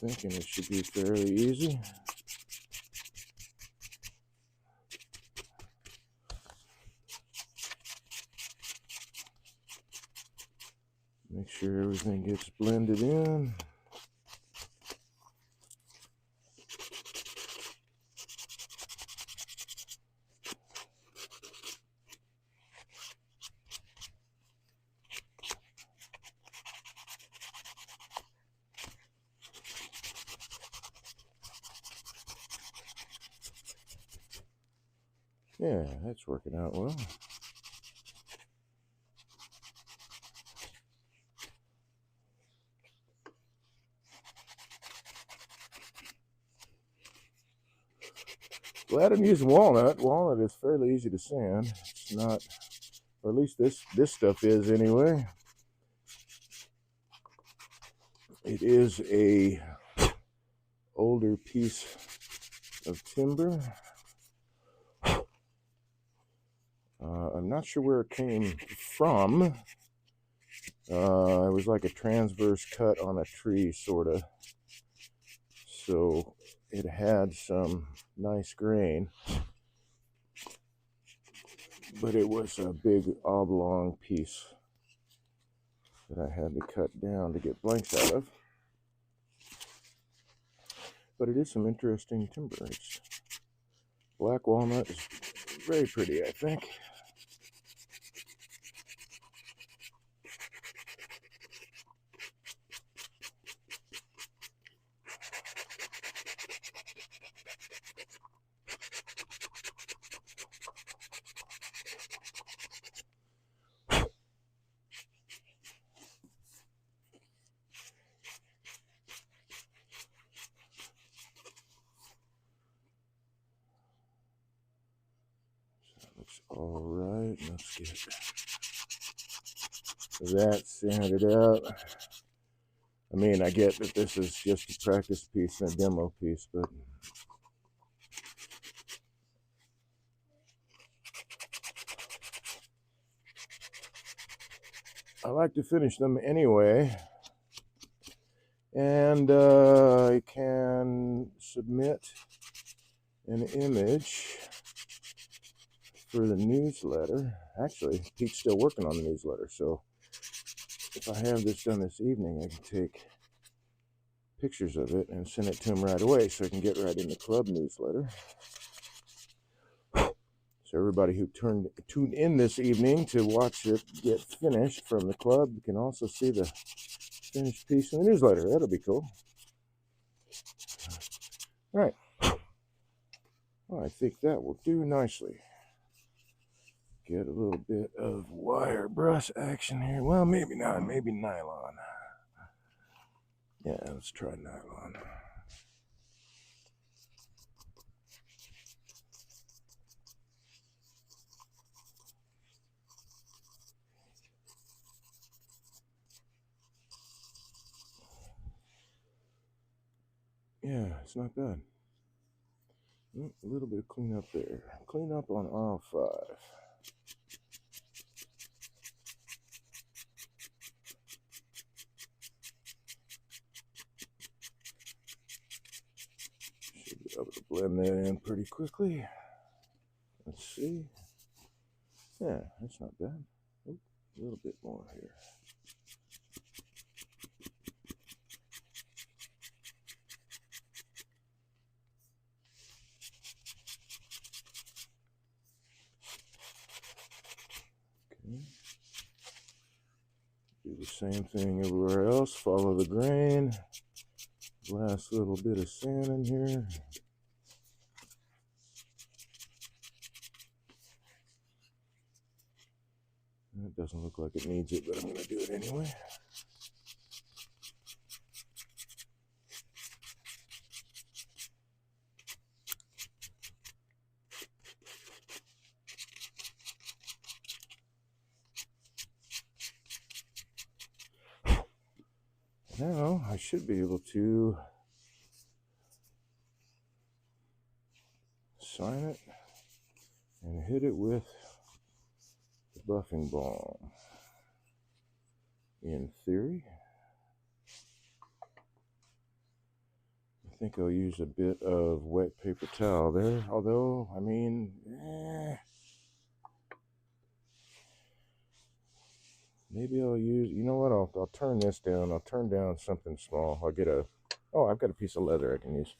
S1: I'm thinking it should be fairly easy. Make sure everything gets blended in. Yeah, that's working out well. Glad I'm using walnut. Walnut is fairly easy to sand. It's not, or at least this stuff is anyway. It is a older piece of timber. I'm not sure where it came from. It was like a transverse cut on a tree, sort of. So it had some nice grain, but it was a big oblong piece that I had to cut down to get blanks out of. But it is some interesting timber. Black walnut is very pretty, I think. All right, let's get that sanded out. I mean, I get that this is just a practice piece and a demo piece, but I like to finish them anyway. And I can submit an image for the newsletter. Actually, Pete's still working on the newsletter, so if I have this done this evening, I can take pictures of it and send it to him right away so I can get right in the club newsletter. So everybody who tuned in this evening to watch it get finished from the club can also see the finished piece in the newsletter. That'll be cool. All right. Well, I think that will do nicely. Get a little bit of wire brush action here. Well, maybe not. Maybe nylon. Yeah, let's try nylon. Yeah, it's not bad. A little bit of cleanup there. Clean up on aisle 5. Should be able to blend that in pretty quickly. Let's see. Yeah, that's not bad. Oop, a little bit more here. Okay. Do the same thing everywhere else. Follow the grain. Last little bit of sand in here. It doesn't look like it needs it, but I'm going to do it anyway. Now I should be able to sign it and hit it with the buffing balm. In theory, I think I'll use a bit of wet paper towel there, although, I mean, maybe I'll use, you know what, I'll turn this down. I'll turn down something small. I'll get I've got a piece of leather I can use.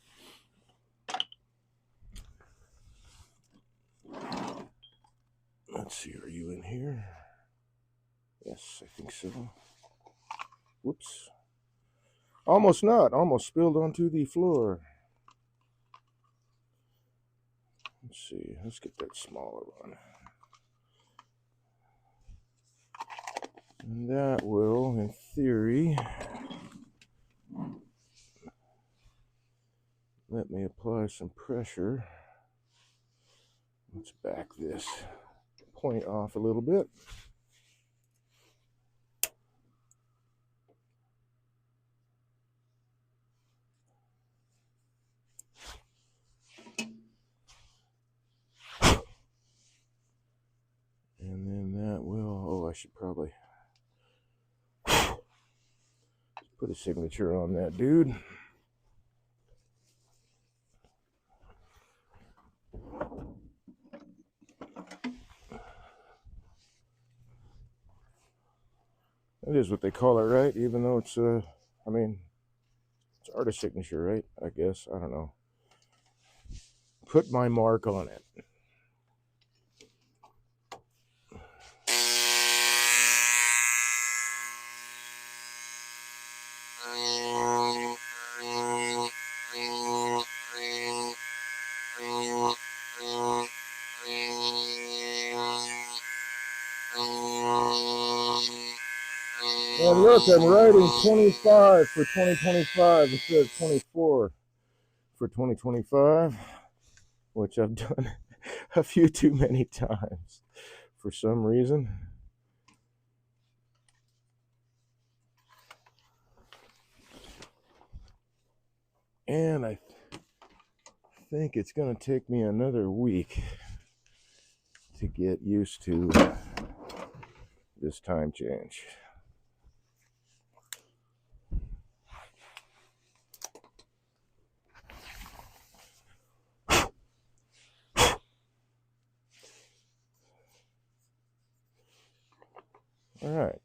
S1: Let's see, are you in here? Yes, I think so. Whoops. Almost not. Almost spilled onto the floor. Let's see. Let's get that smaller one. And that will, in theory, let me apply some pressure. Let's back this point off a little bit. And then that will, I should probably put a signature on that dude. That is what they call it, right? Even though it's, I mean, it's artist signature, right? I guess. I don't know. Put my mark on it. And look, I'm writing 25 for 2025 instead of 24 for 2025, which I've done a few too many times. for some reason. And I think it's going to take me another week to get used to this time change. All right.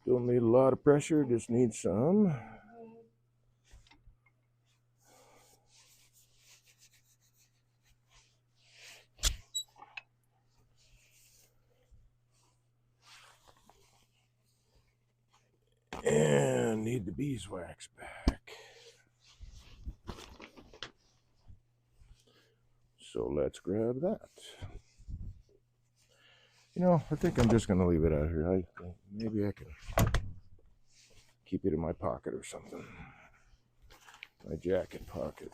S1: Don't need a lot of pressure, just need some. And need the beeswax back. So let's grab that. You know, I think I'm just going to leave it out here. Maybe I can keep it in my pocket or something. My jacket pocket.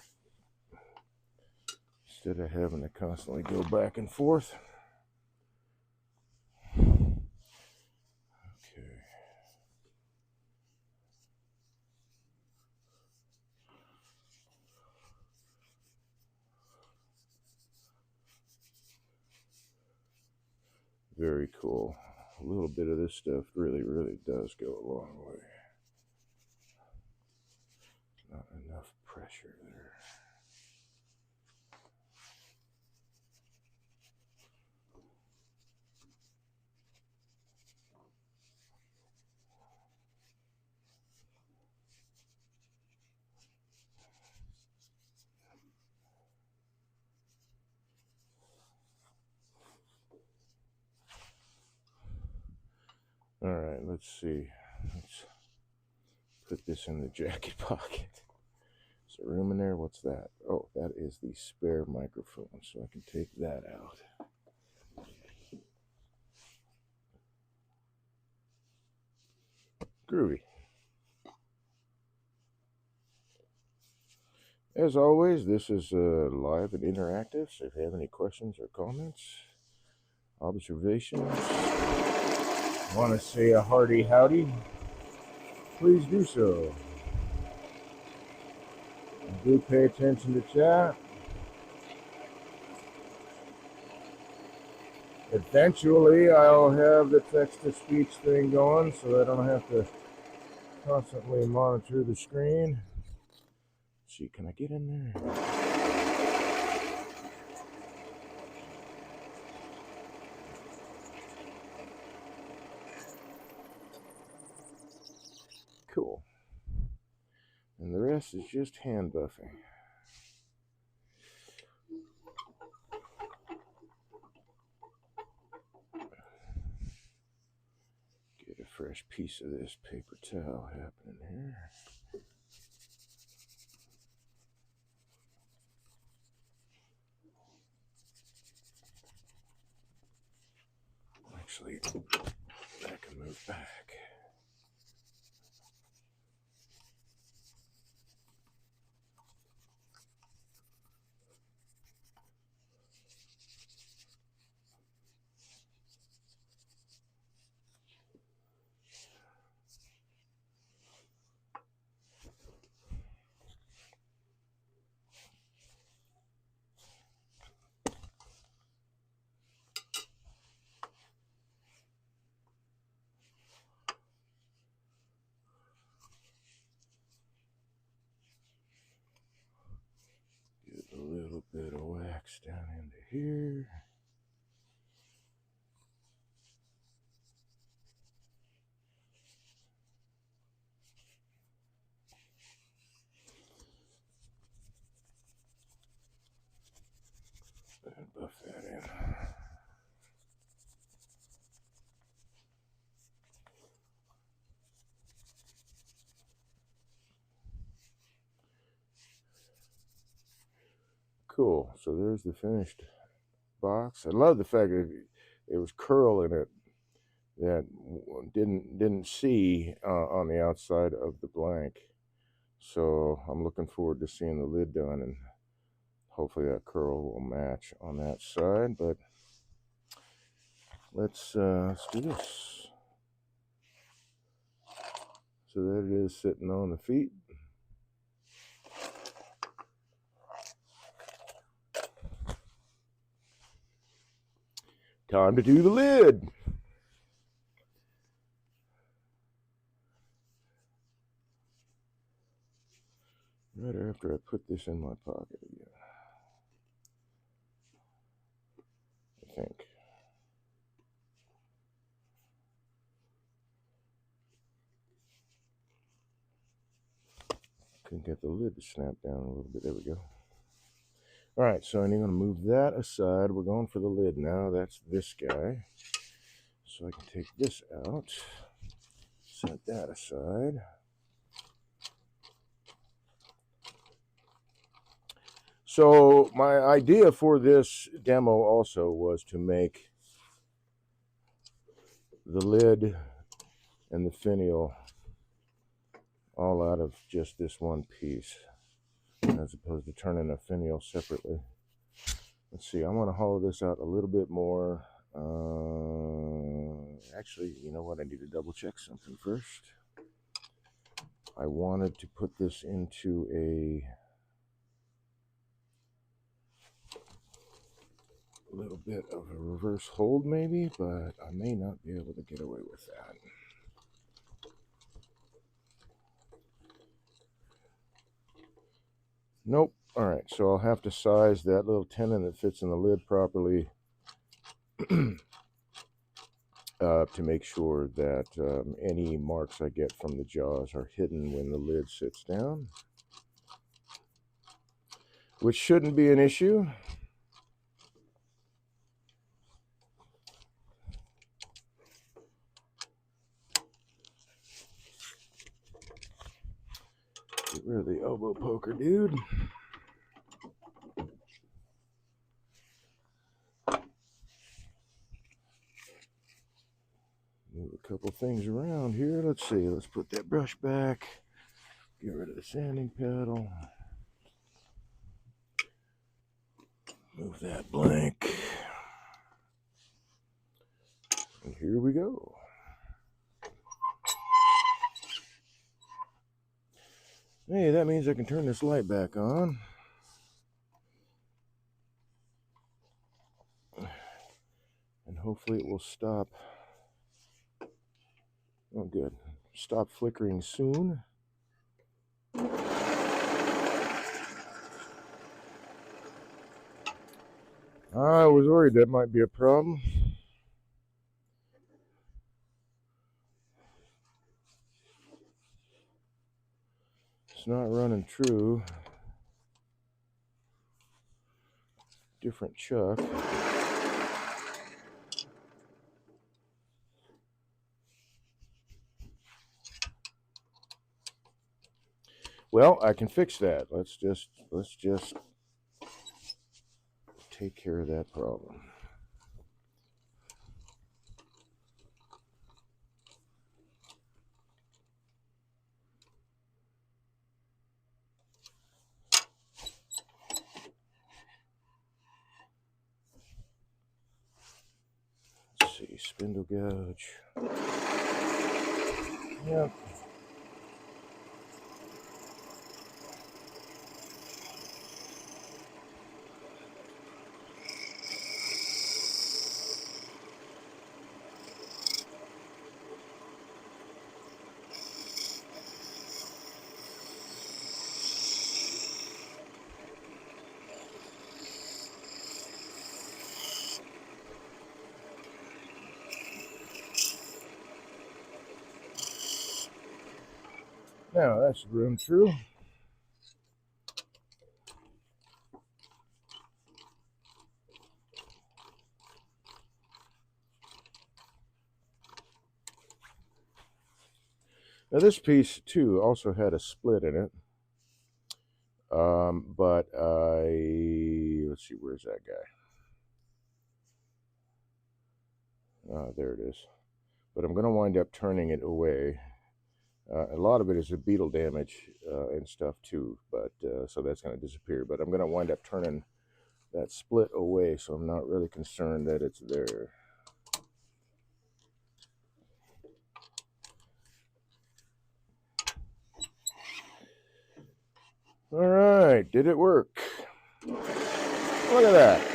S1: Instead of having to constantly go back and forth. Okay. Very cool. A little bit of this stuff really does go a long way. Not enough pressure there. All right, let's see. Let's put this in the jacket pocket. Is there room in there? What's that? Oh, that is the spare microphone, so I can take that out. Groovy. As always, this is live and interactive, so if you have any questions or comments, observations, want to say a hearty howdy, please do so. And do pay attention to chat. Eventually, I'll have the text-to-speech thing going so I don't have to constantly monitor the screen. Let's see, can I get in there? Cool. And the rest is just hand buffing. Get a fresh piece of this paper towel happening here. Actually, that can move back. Get a little bit of wax down into here. And buff that in. Cool. So there's the finished box. I love the fact that it was curl in it that didn't see on the outside of the blank. So I'm looking forward to seeing the lid done and Hopefully that curl will match on that side, but let's do this. So there it is sitting on the feet. Time to do the lid. Right after I put this in my pocket again, I think. Couldn't get the lid to snap down a little bit. There we go. All right, so I'm going to move that aside. We're going for the lid now. That's this guy. So I can take this out, set that aside. So my idea for this demo also was to make the lid and the finial all out of just this one piece, as opposed to turning a finial separately. Let's see, I'm going to hollow this out a little bit more. Actually, you know what? I need to double check something first. I wanted to put this into a little bit of a reverse hold maybe, but I may not be able to get away with that. Nope. All right, so I'll have to size that little tenon that fits in the lid properly to make sure that any marks I get from the jaws are hidden when the lid sits down, which shouldn't be an issue. Get rid of the elbow poker, dude. Move a couple things around here. Let's see. Let's put that brush back. Get rid of the sanding paddle. Move that blank. And here we go. Hey, that means I can turn this light back on. And hopefully it will stop. Oh, good. Stop flickering soon. I was worried that might be a problem. It's not running true. Different chuck. Well, I can fix that. Let's just take care of that problem. Let's see, spindle gouge. Yep. Now that's room true. Now this piece too also had a split in it. But let's see, where's that guy? There it is. But I'm going to wind up turning it away A lot of it is a beetle damage and stuff too, but so that's going to disappear. But I'm going to wind up turning that split away, so I'm not really concerned that it's there. All right, did it work? Look at that.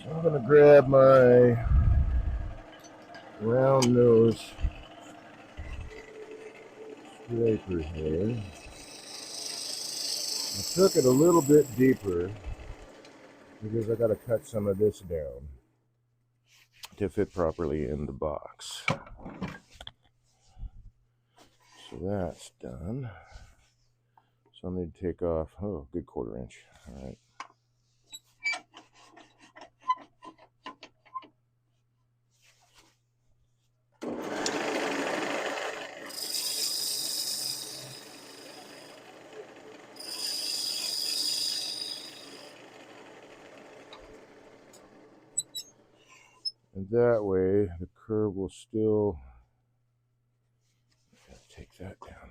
S1: So I'm going to grab my round nose scraper here. I took it a little bit deeper because I got to cut some of this down to fit properly in the box. So that's done. So I'm going to take off, oh, good 1/4 inch. All right. And that way the curve will still, take that down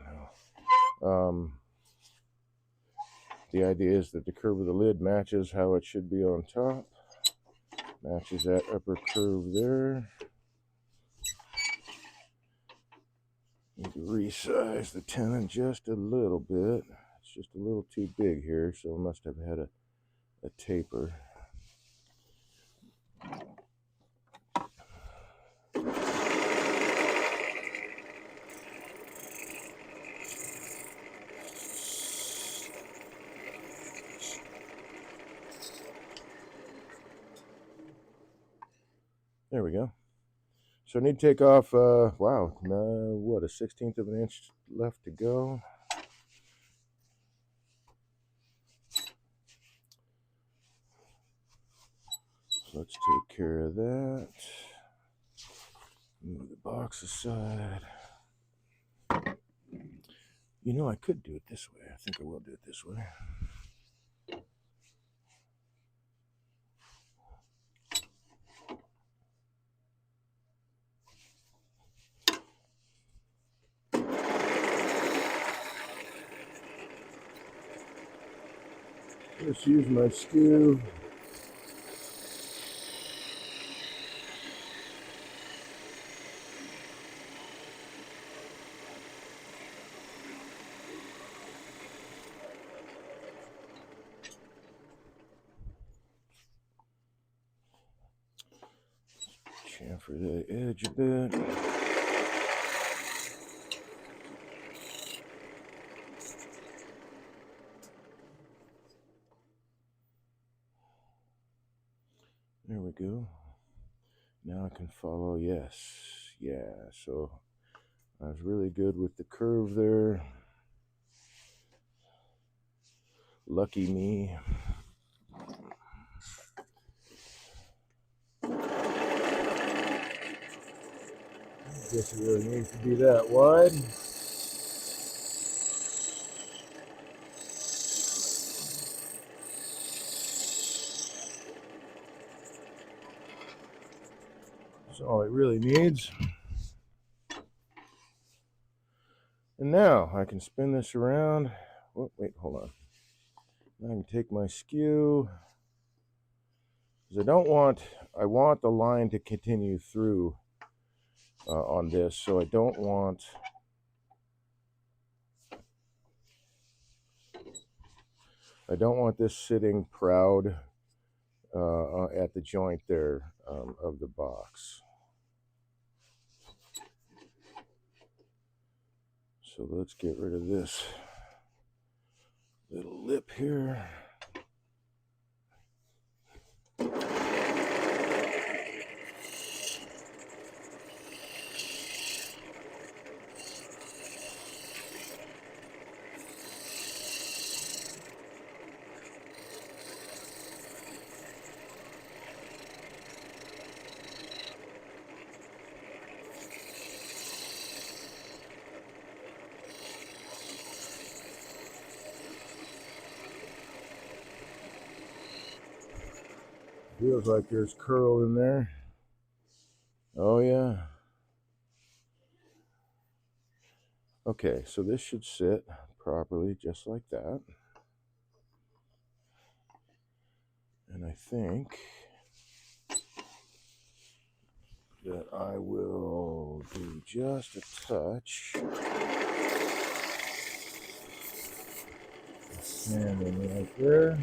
S1: now. The idea is that the curve of the lid matches how it should be on top. Matches that upper curve there. Need to resize the tenon just a little bit. It's just a little too big here, so I must have had a taper. There we go. So I need to take off, wow, what, 1/16 of an inch left to go. So let's take care of that. Move the box aside. You know, I could do it this way. I think I will do it this way. Let's use my skew. Chamfer the edge a bit. There we go. Now I can follow, yes, yeah. So I was really good with the curve there. Lucky me. I guess it really needs to be that wide. That's all it really needs. And now I can spin this around. Oh, wait, hold on. Now I can take my skew. Because I want the line to continue through on this, so I don't want this sitting proud at the joint there of the box. So let's get rid of this little lip here. Feels like there's curl in there. Oh yeah. Okay, so this should sit properly just like that. And I think that I will do just a touch. Sanding right there.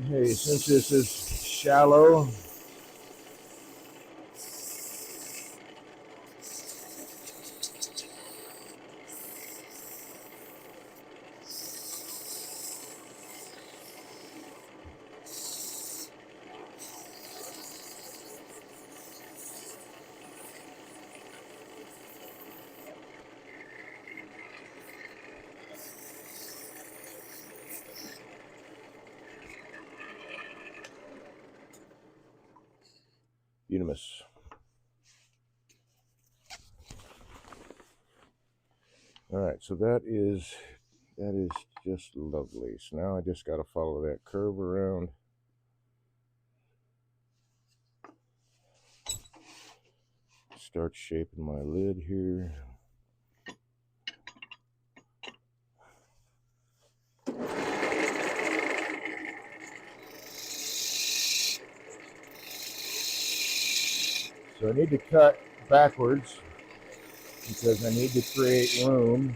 S1: Hey, since this is shallow, Unimus. All right, so that is just lovely. So now I just got to follow that curve around. Start shaping my lid here. So I need to cut backwards because I need to create room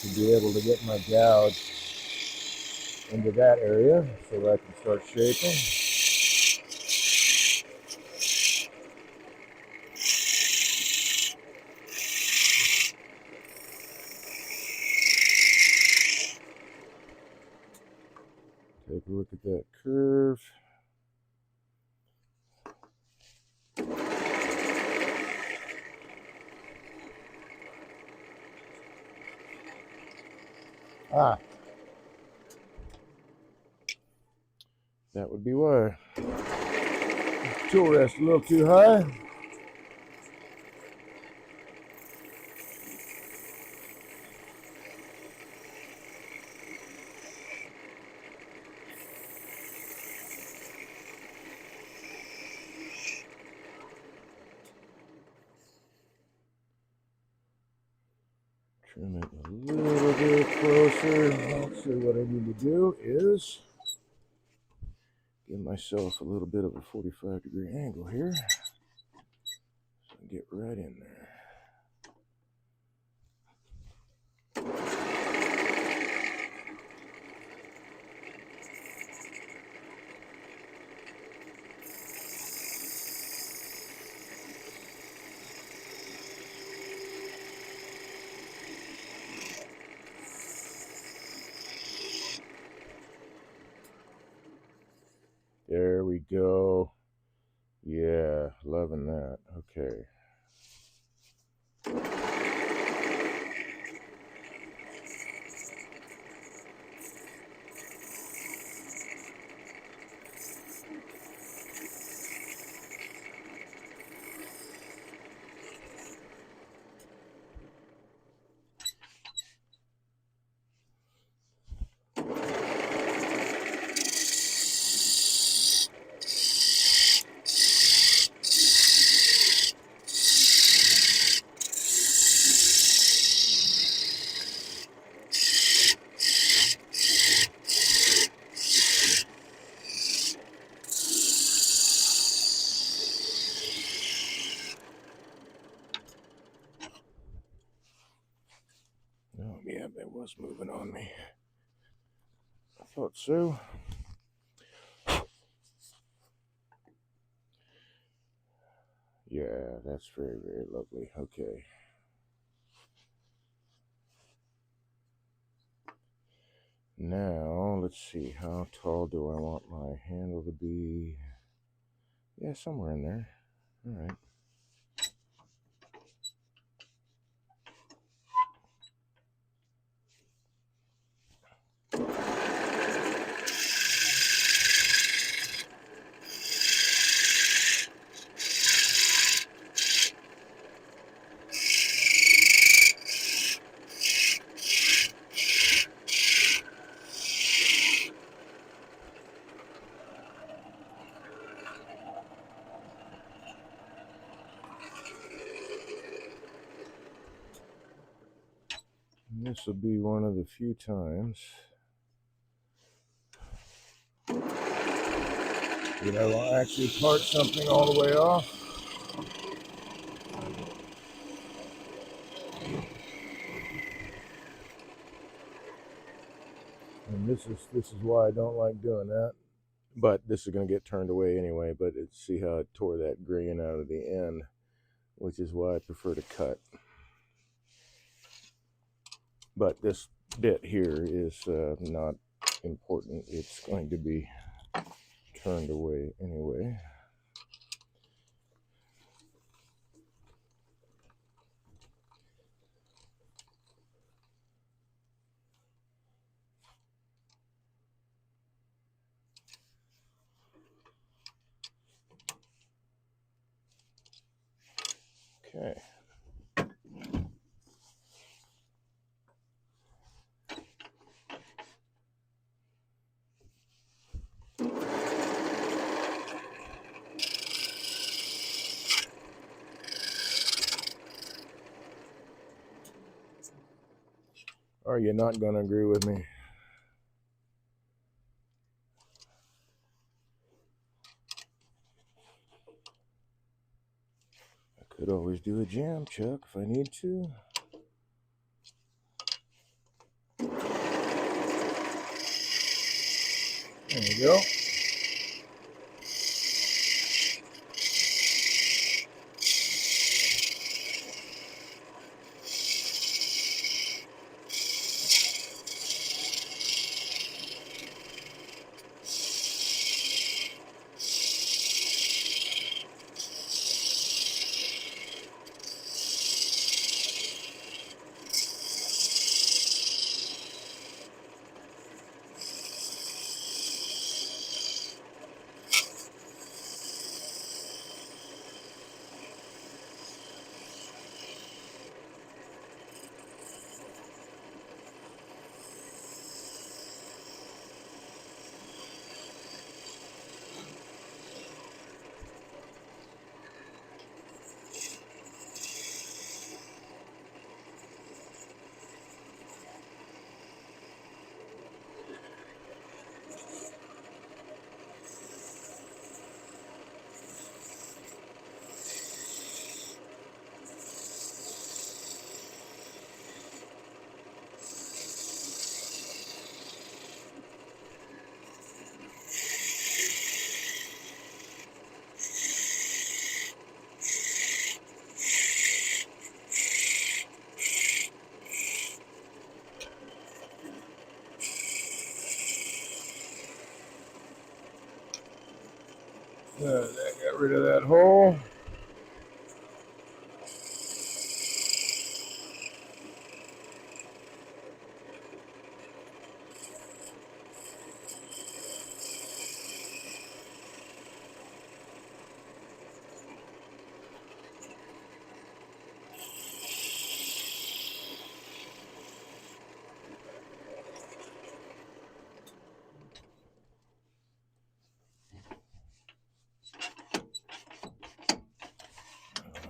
S1: to be able to get my gouge into that area so that I can start shaping. Take a look at that curve. Ah, that would be why. Tool rest a little too high. Trim it a little bit closer. Actually, what I need to do is give myself a little bit of a 45-degree angle here. So I get right in there. There we go. Yeah, loving that. Okay. Oh, yeah, that was moving on me. I thought so. Yeah, that's very, very lovely. Okay. Now, let's see. How tall do I want my handle to be? Yeah, somewhere in there. All right. And this will be one of the few times that I will actually part something all the way off. And this is why I don't like doing that. But this is going to get turned away anyway. But see how it tore that grain out of the end, which is why I prefer to cut. But this bit here is not important. It's going to be turned away anyway. Okay. Are you not going to agree with me? I could always do a jam chuck if I need to. There you go. Got rid of that hole.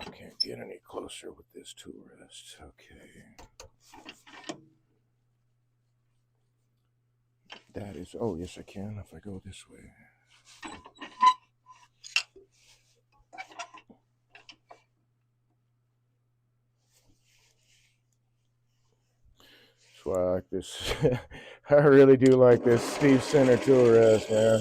S1: I can't get any closer with this tool rest. Okay. That is, oh yes I can if I go this way. That's why I like this. I really do like this Steve Center tool rest, man.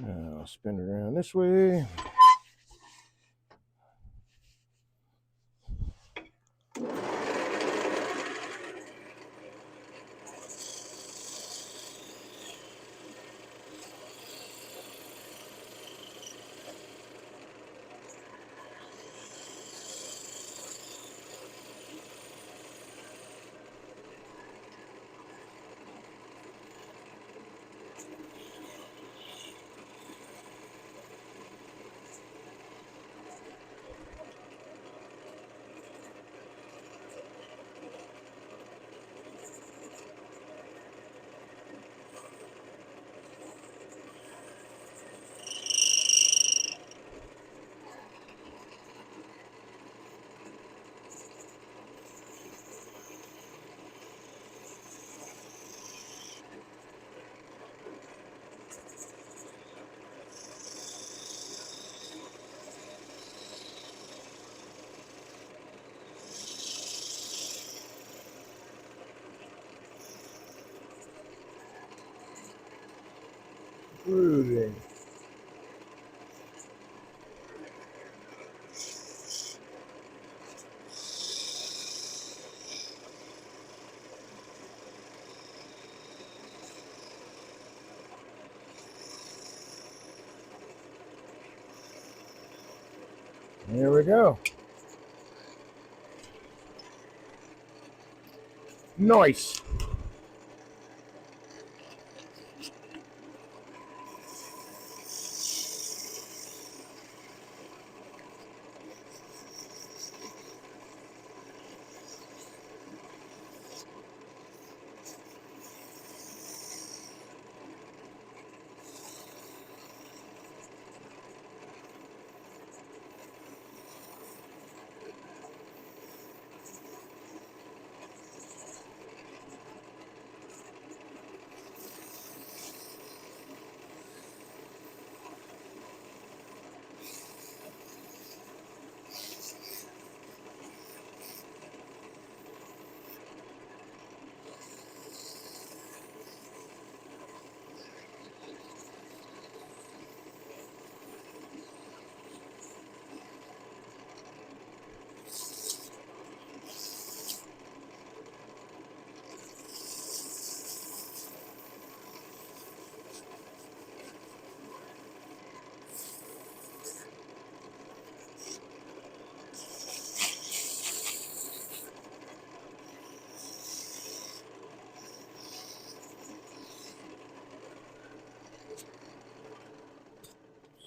S1: Now I'll spin it around this way. loading. Here we go. Nice.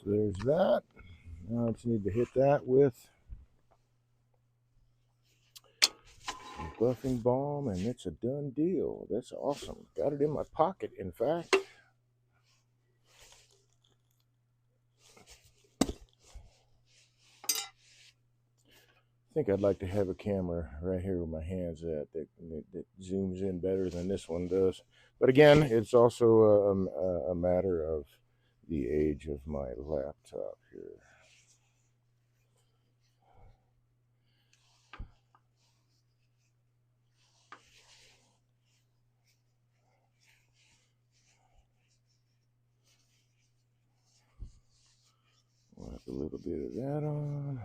S1: So there's that. Now I just need to hit that with some buffing balm, and it's a done deal. That's awesome. Got it in my pocket, in fact. I think I'd like to have a camera right here where my hand's at that zooms in better than this one does. But again, it's also a matter of the age of my laptop here. Wipe a little bit of that on.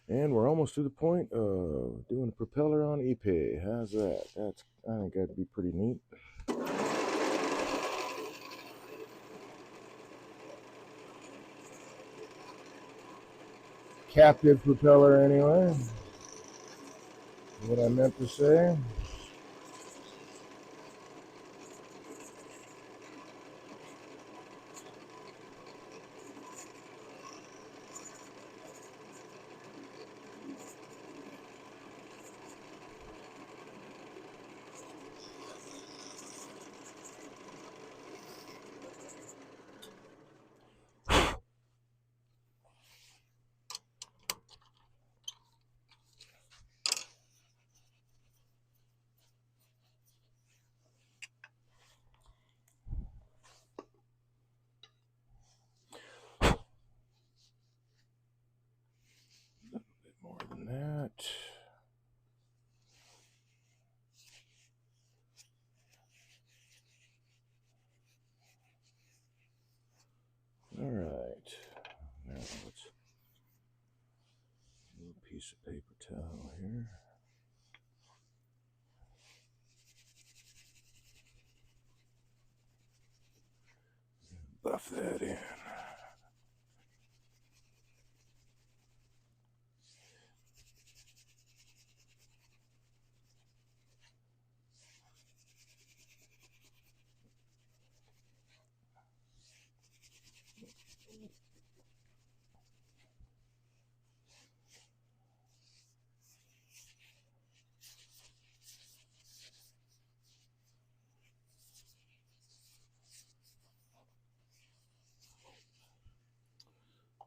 S1: And we're almost to the point of doing a propeller on ePay. How's that? I think that'd be pretty neat. Captive propeller, anyway. What I meant to say. More than that. All right. Now let's a little piece of paper towel here. Buff that in.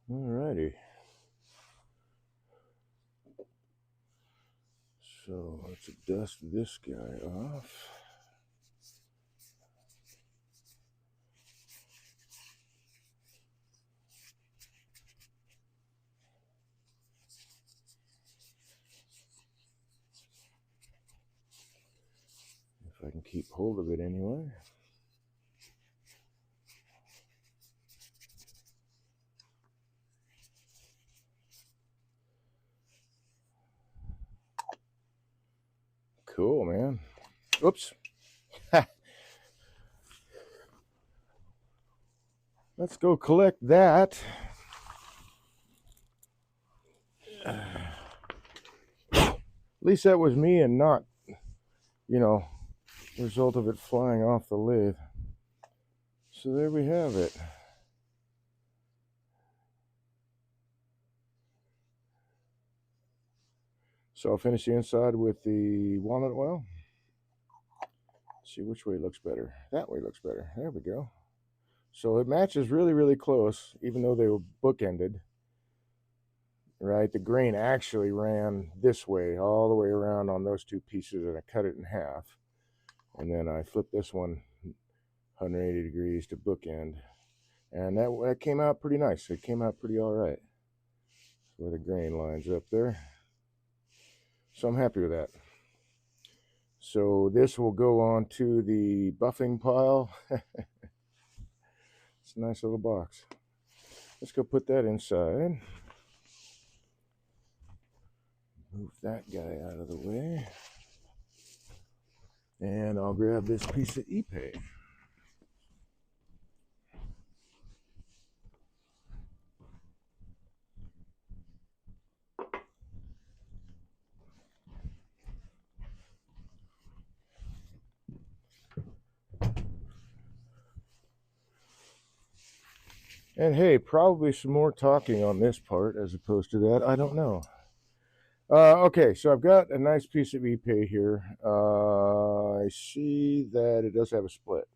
S1: Alrighty. So let's dust this guy off. I can keep hold of it anyway. Cool, man. Oops. Let's go collect that. At least that was me and not, you know, the result of it flying off the lathe. So there we have it. So I'll finish the inside with the walnut oil. See which way looks better. That way looks better. There we go. So it matches really, really close, even though they were bookended. Right, the grain actually ran this way, all the way around on those two pieces, and I cut it in half. And then I flipped this one 180 degrees to bookend. And that came out pretty nice. It came out pretty all right. Where the grain lines up there. So I'm happy with that. So this will go on to the buffing pile. It's a nice little box. Let's go put that inside. Move that guy out of the way. And I'll grab this piece of Ipe. And hey, probably some more talking on this part as opposed to that. I don't know. Okay, so I've got a nice piece of Ipe here. I see that it does have a split.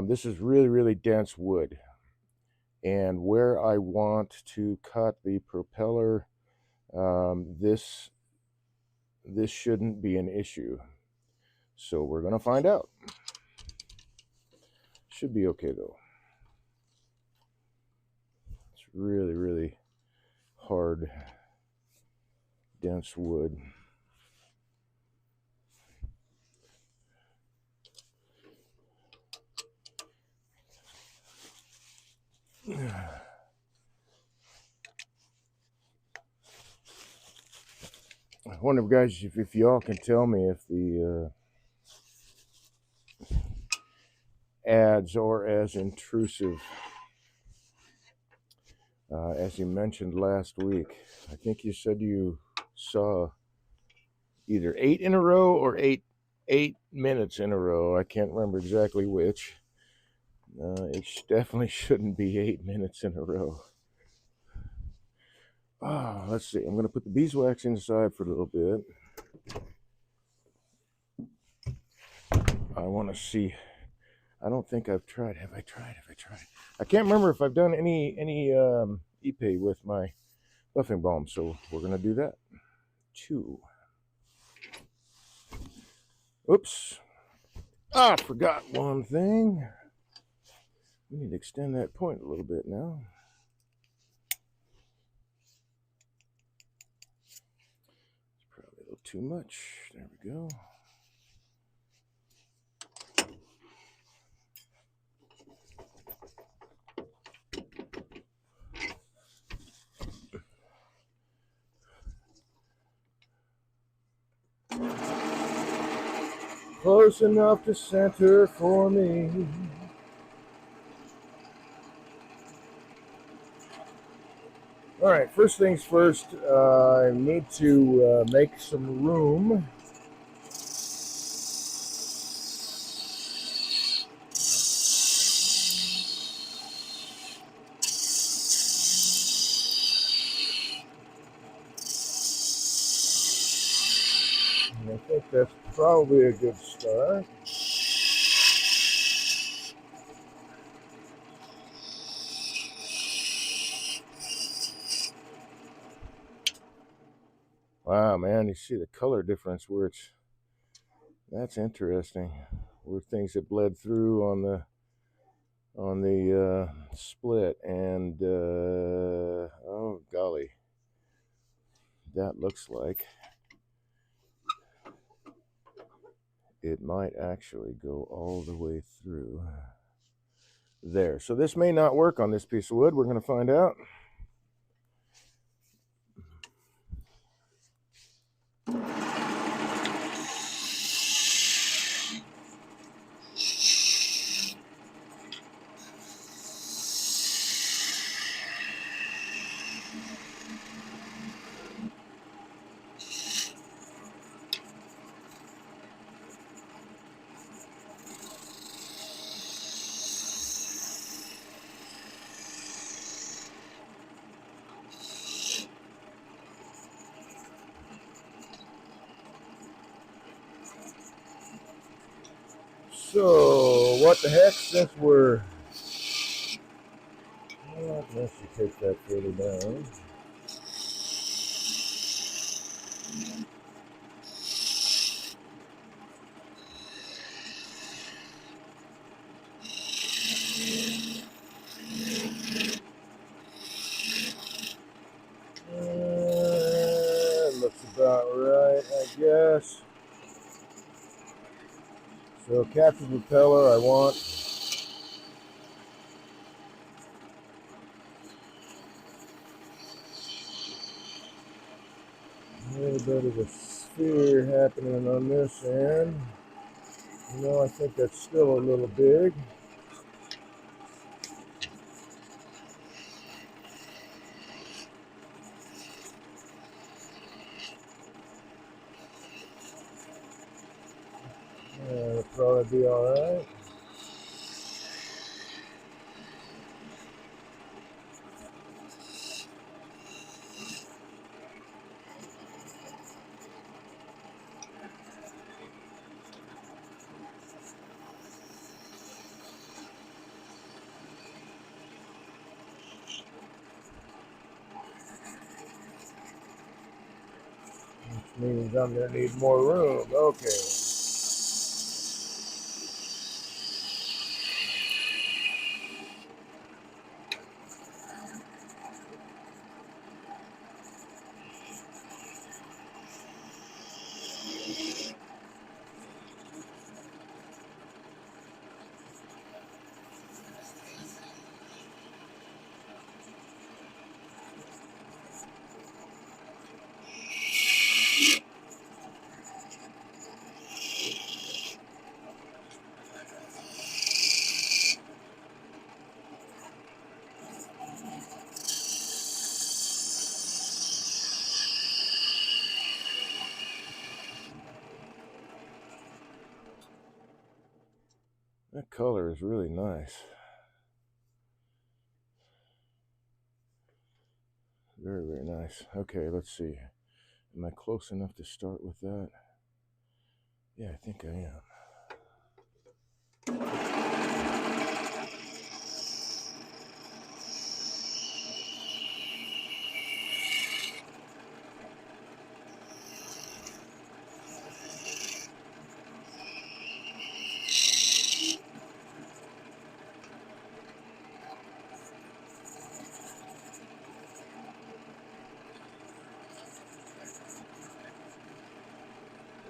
S1: This is really, really dense wood. And where I want to cut the propeller, this shouldn't be an issue. So we're going to find out. Should be okay, though. It's really, really hard, dense wood. I wonder, guys, if y'all can tell me if the ads are as intrusive as you mentioned last week. I think you said you saw either 8 in a row or 8 minutes in a row. I can't remember exactly which. It definitely shouldn't be 8 minutes in a row. Let's see. I'm going to put the beeswax inside for a little bit. I want to see. I don't think I've tried. Have I tried? I can't remember if I've done any Ipe with my buffing balm, so we're going to do that too. Oops. I forgot one thing. We need to extend that point a little bit now. It's probably a little too much. There we go. Close enough to center for me. All right, first things first, I need to make some room. And I think that's probably a good start. Wow, man, you see the color difference where that's interesting. Where things that bled through on the split, and oh golly, that looks like it might actually go all the way through there. So this may not work on this piece of wood. We're going to find out. So, what the heck, since we're... Well, let's take that further down. Looks about right, I guess. So, captain propeller, I want a little bit of a sphere happening on this end. You know, I think that's still a little big. It'll probably be alright. Which means I'm going to need more room. Okay. That color is really nice. Very, very nice. Okay, let's see. Am I close enough to start with that? Yeah, I think I am.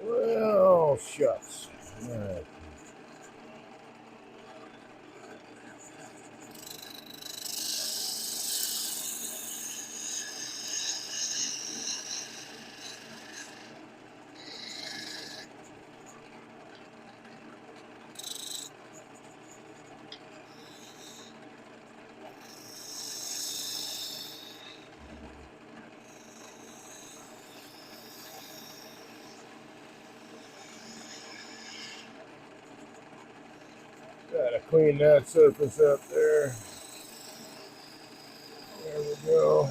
S1: Well, shucks. All right. Gotta clean that surface up there. There we go.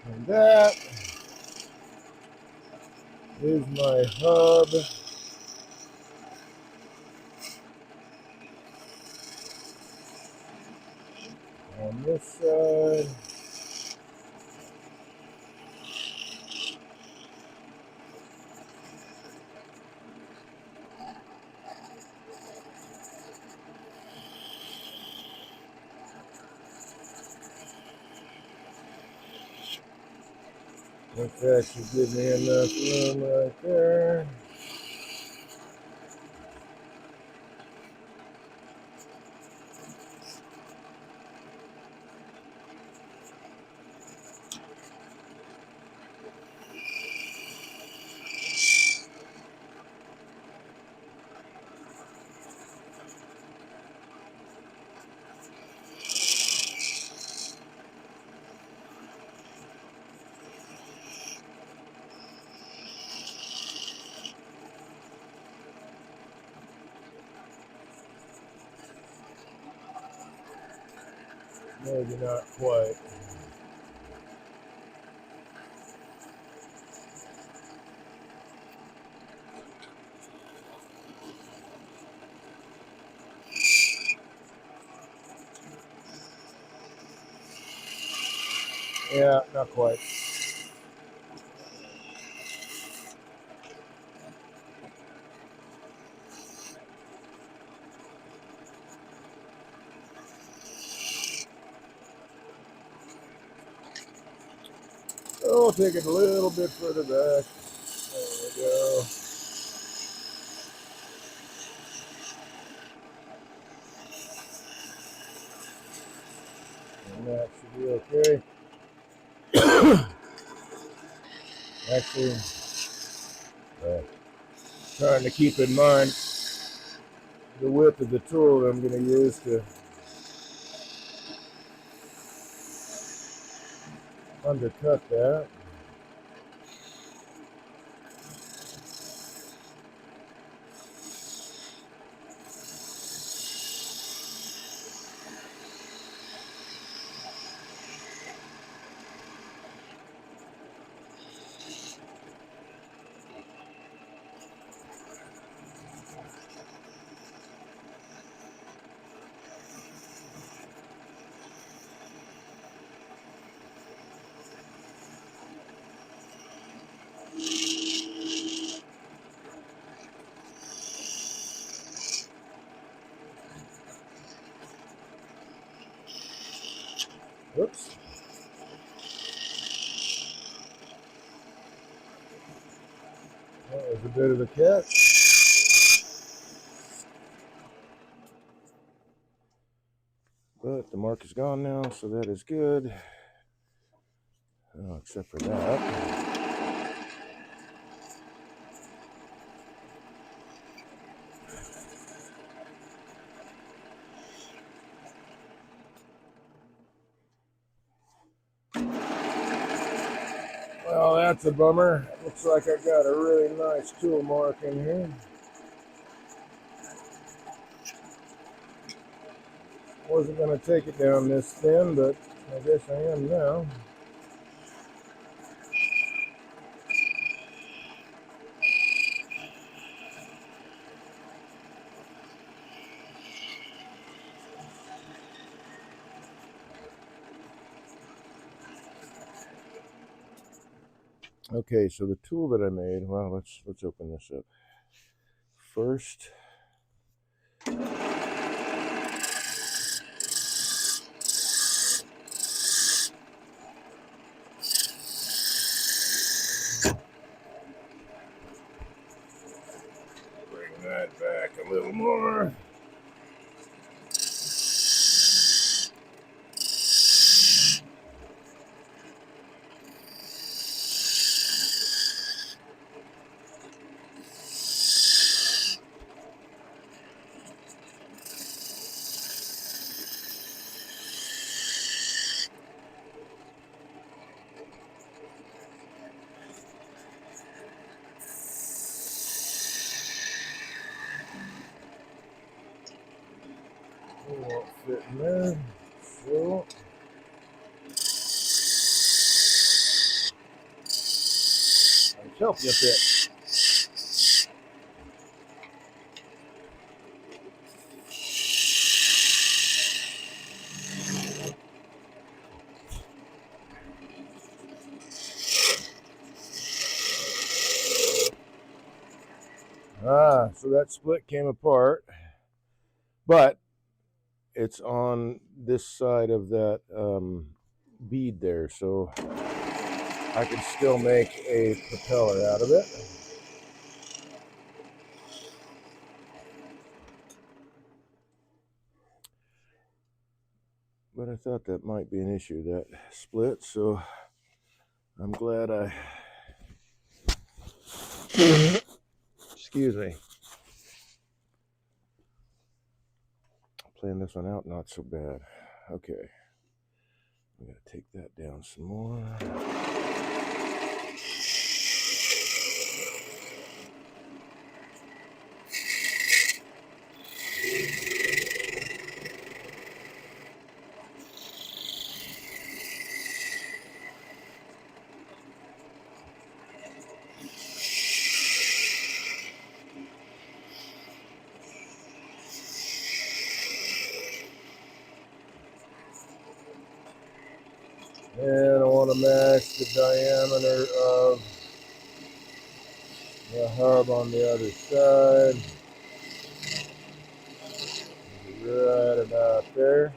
S1: And that is my hub. On this side. I think that should give me enough room right there. Maybe not quite. Yeah, not quite. Oh, take it a little bit further back. There we go. And that should be okay. Actually, trying to keep in mind the width of the tool that I'm going to use to undercut that. Oops. That was a bit of a catch. But the mark is gone now, so that is good. Oh, except for that. Well, that's a bummer. Looks like I got a really nice tool mark in here. Wasn't going to take it down this thin, but I guess I am now. Okay, so the tool that I made, well, let's open this up. First, bring that back a little more. Won't fit in there. So, let's help you a bit. So that split came apart, but it's on this side of that bead there. So I could still make a propeller out of it. But I thought that might be an issue, that split, so I'm glad I... Excuse me. Playing this one out, not so bad. Okay. I'm going to take that down some more. And I want to match the diameter of the hub on the other side. Right about there.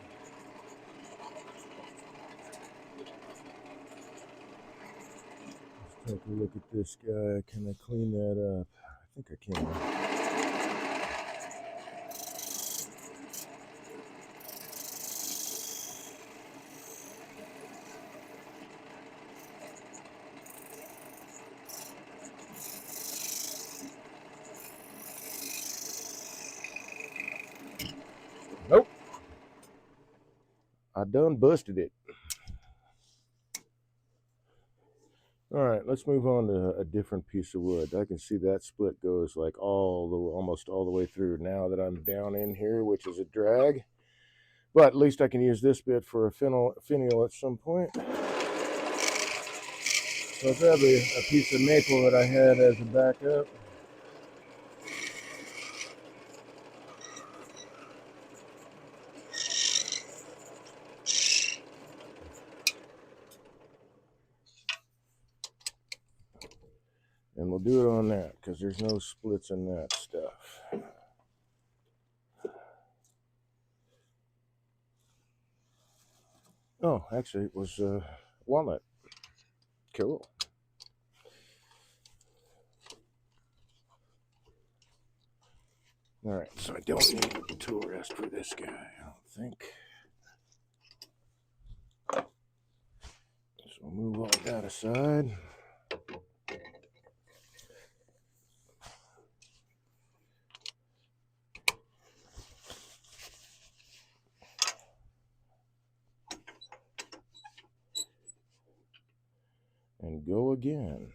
S1: Let's take a look at this guy. Can I clean that up? I think I can. Nope. I done busted it. All right, let's move on to a different piece of wood. I can see that split goes like almost all the way through now that I'm down in here, which is a drag. But at least I can use this bit for a finial at some point. So I'll grab a piece of maple that I had as a backup. And we'll do it on that because there's no splits in that stuff. Oh, actually it was walnut. Cool. All right, so I don't need a tool rest for this guy, I don't think. So we'll move all that aside. And go again.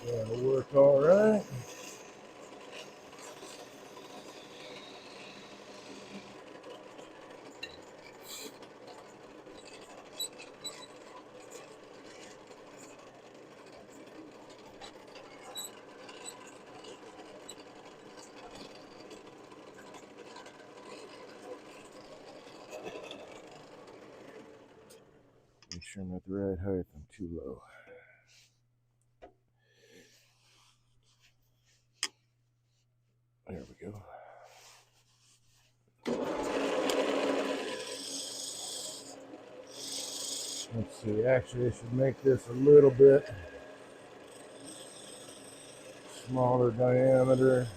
S1: That'll work all right. Make sure I'm at the right height. I'm too low. There we go. Let's see, actually I should make this a little bit smaller diameter.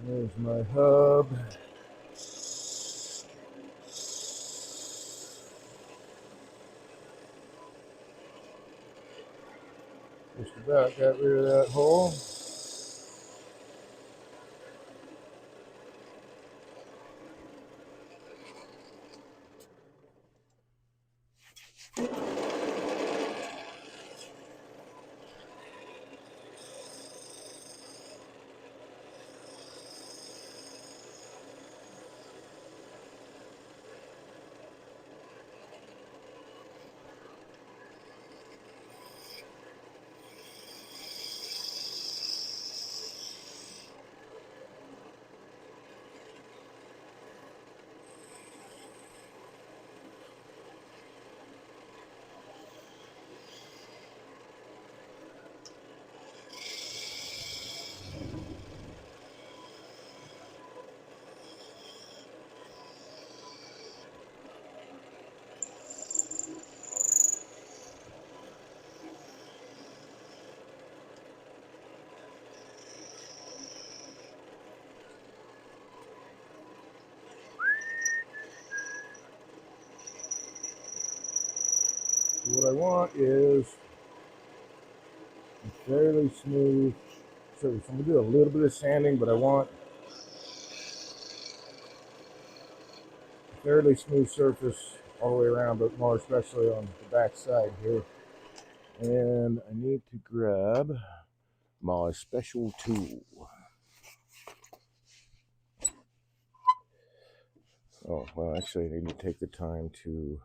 S1: There's my hub. Just about got rid of that hole. What I want is a fairly smooth surface. I'm gonna do a little bit of sanding, but I want a fairly smooth surface all the way around, but more especially on the back side here. And I need to grab my special tool. Oh, well, actually, I need to take the time to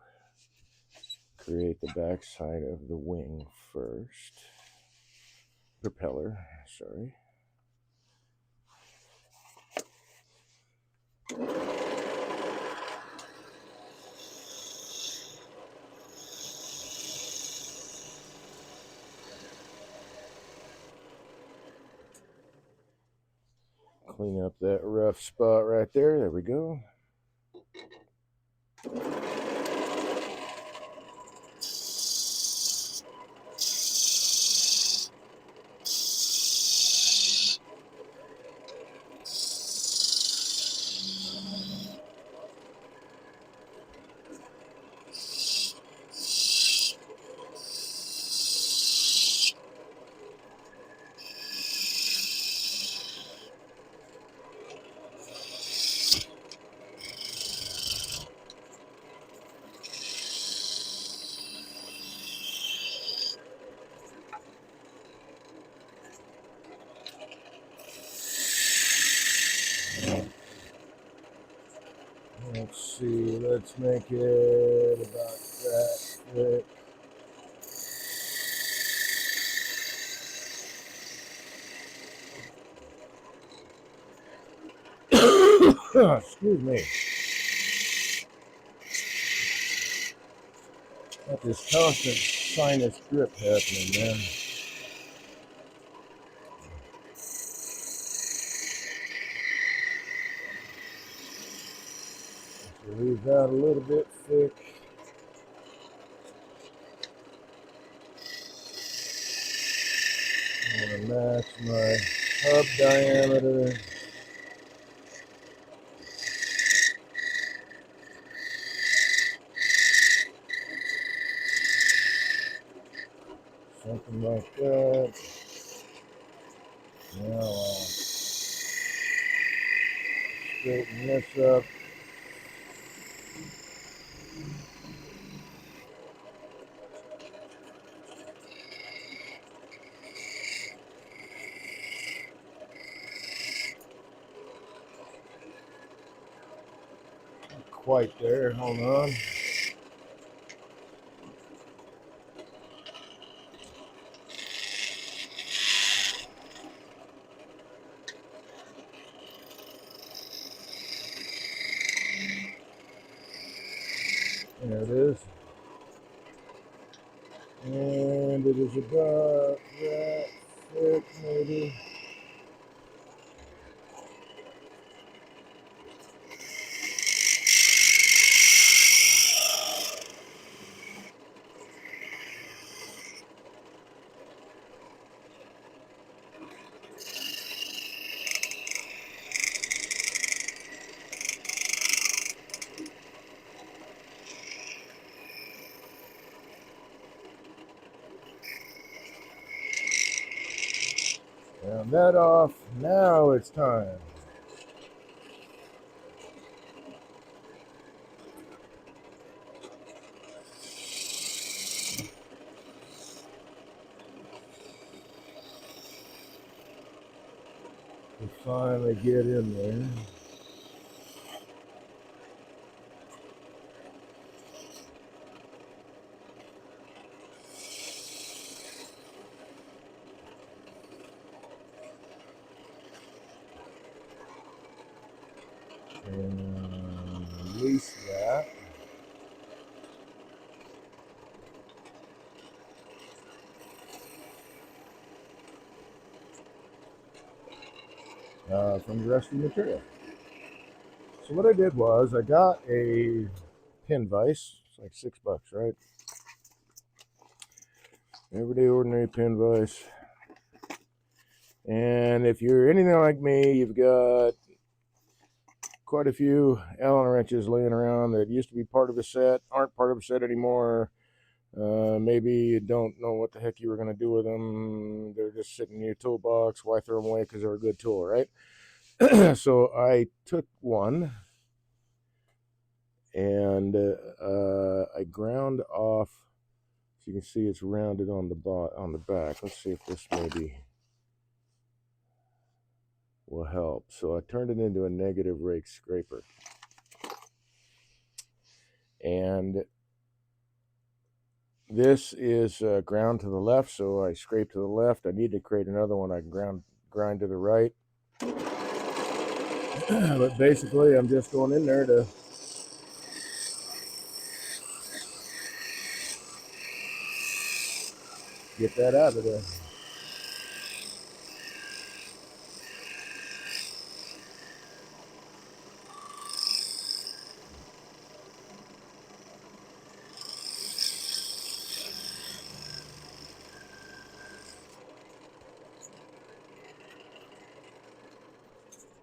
S1: create the back side of the wing first. Propeller, sorry. Clean up that rough spot right there. There we go. Let's see, let's make it about that thick. Excuse me. Got this constant sinus drip happening, man. So leave that a little bit thick. I'm gonna match my hub diameter. Something like that. Now I'll straighten this up. Not quite there, hold on. There it is. And it is about that thick, maybe. that off. Now it's time. To finally get in there. And release that. From the rest of the material. So what I did was I got a pin vise. It's like $6, right? Everyday ordinary pin vise. And if you're anything like me, you've got quite a few Allen wrenches laying around that used to be part of a set, aren't part of a set anymore. Maybe you don't know what the heck you were going to do with them. They're just sitting in your toolbox. Why throw them away? Because they're a good tool, right? So I took one and I ground off. So you can see it's rounded on the back. Let's see if this maybe will help. So I turned it into a negative rake scraper. And this is ground to the left, so I scrape to the left. I need to create another one I can grind to the right. But basically, I'm just going in there to get that out of there.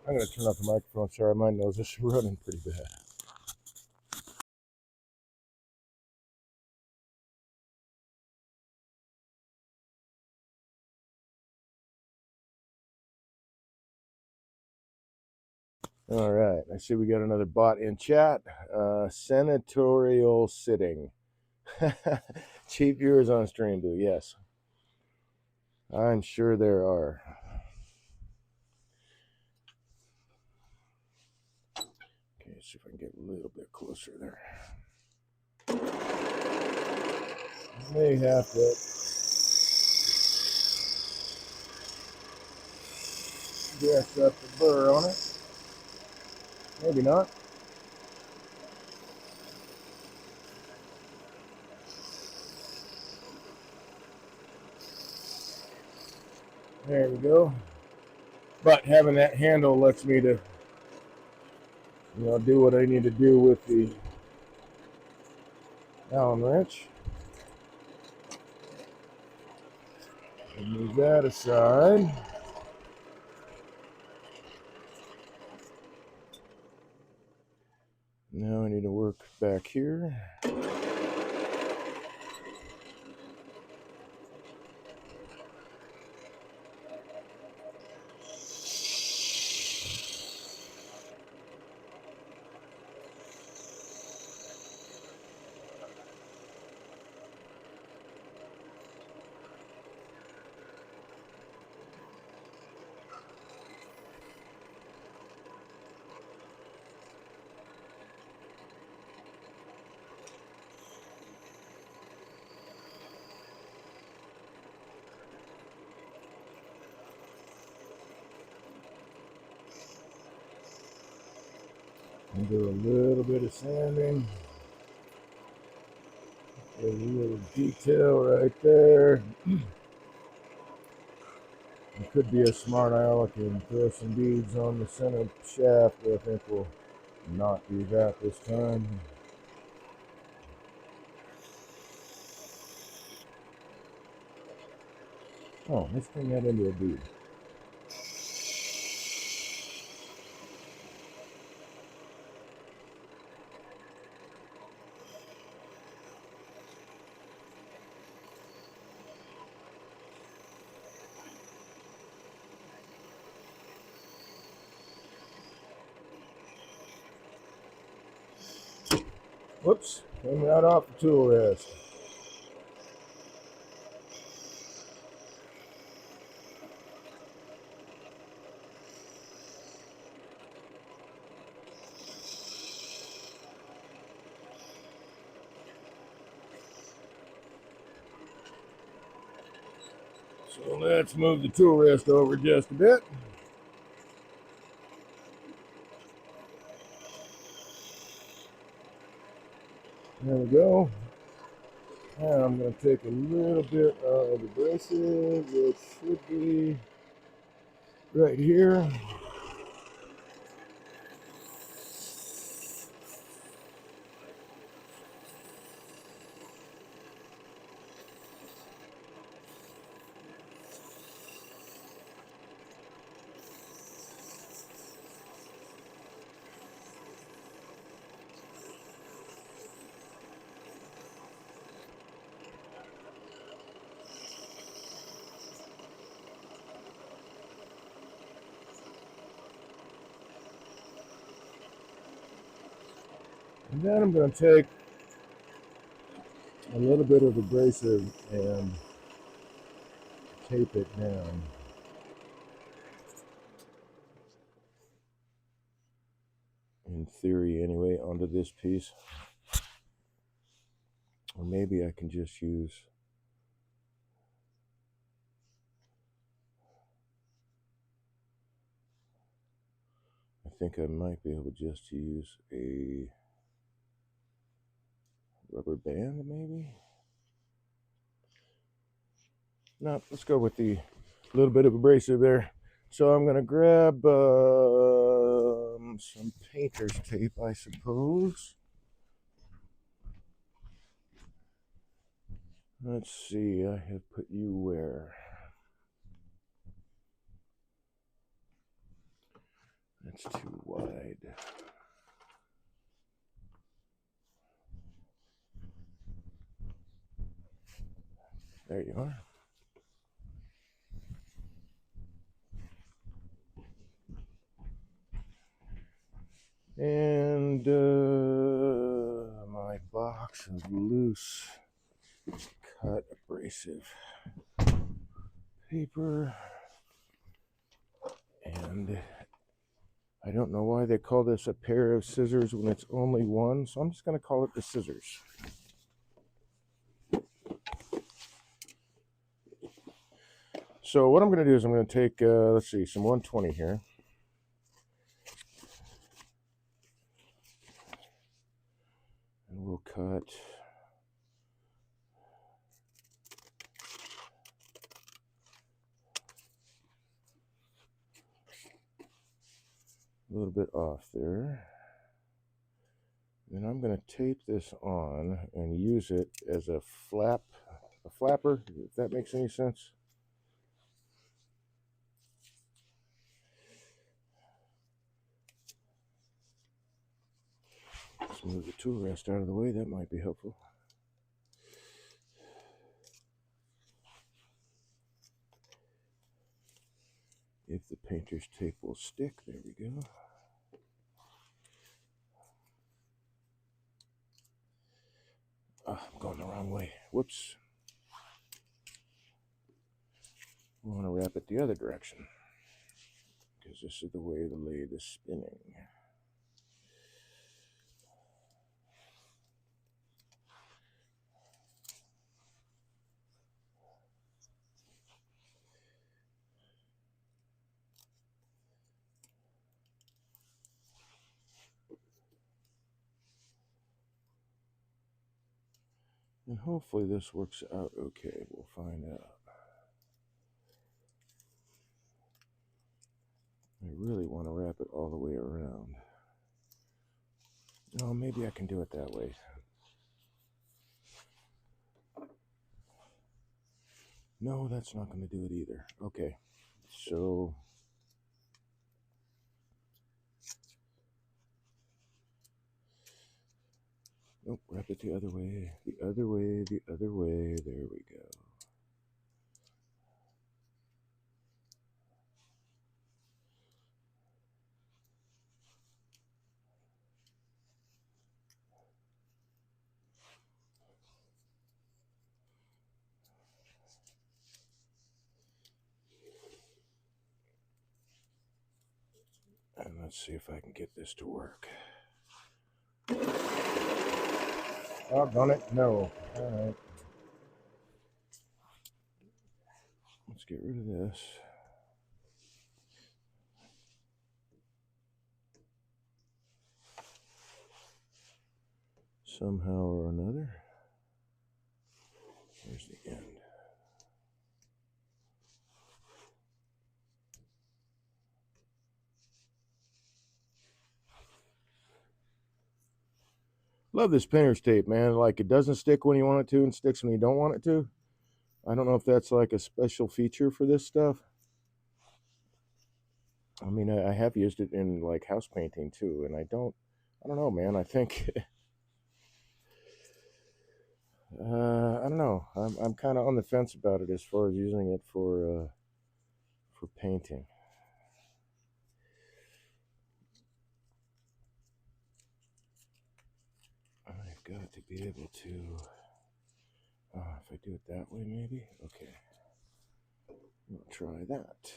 S1: I'm going to turn off the microphone. Sorry, my nose is running pretty bad. All right, I see we got another bot in chat. Senatorial sitting. Cheap viewers on stream, do yes. I'm sure there are. Okay, let's see if I can get a little bit closer there. May have to dress up the burr on it. Maybe not. There we go. But having that handle lets me to, do what I need to do with the Allen wrench. Move that aside. Now I need to work back here. And do a little bit of sanding. There's a little detail right there. It could be a smart aleck and throw some beads on the center shaft, but I think we'll not do that this time. Oh, let's turn that into a bead. Whoops, came right off the tool rest. So let's move the tool rest over just a bit. There we go. Now I'm going to take a little bit of abrasive, which should be right here. And then I'm going to take a little bit of abrasive and tape it down. In theory, anyway, onto this piece. Or maybe I can just use, I think I might be able just to use a rubber band, maybe? No, let's go with the little bit of abrasive there. So I'm going to grab some painter's tape, I suppose. Let's see, I have put you where? That's too wide. There you are. And my box of loose cut abrasive paper. And I don't know why they call this a pair of scissors when it's only one, so I'm just going to call it the scissors. So what I'm going to do is I'm going to take, let's see, some 120 here. And we'll cut a little bit off there. And I'm going to tape this on and use it as a flapper, if that makes any sense. Let's move the tool rest out of the way, that might be helpful. If the painter's tape will stick, there we go. I'm going the wrong way. Whoops. I want to wrap it the other direction because this is the way the lathe is spinning. And hopefully this works out okay. We'll find out. I really want to wrap it all the way around. Oh, maybe I can do it that way. No, that's not going to do it either. Okay, so nope, wrap it the other way, the other way, the other way. There we go. And let's see if I can get this to work. Oh, done it? No. All right. Let's get rid of this. Somehow or another. Here's the end. Love this painter's tape, man. Like, it doesn't stick when you want it to and sticks when you don't want it to. I don't know if that's like a special feature for this stuff. I mean, I have used it in like house painting too, and I don't know, man. I think I don't know. I'm kind of on the fence about it as far as using it for painting. I've got to be able to. If I do it that way, maybe. Okay. We'll try that.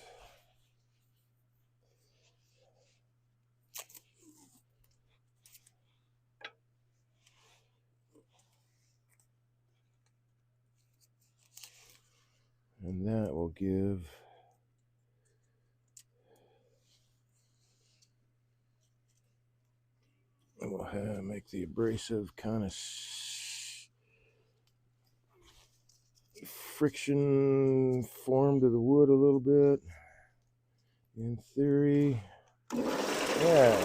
S1: And that will give. We'll make the abrasive kind of friction form to the wood a little bit. In theory, yeah.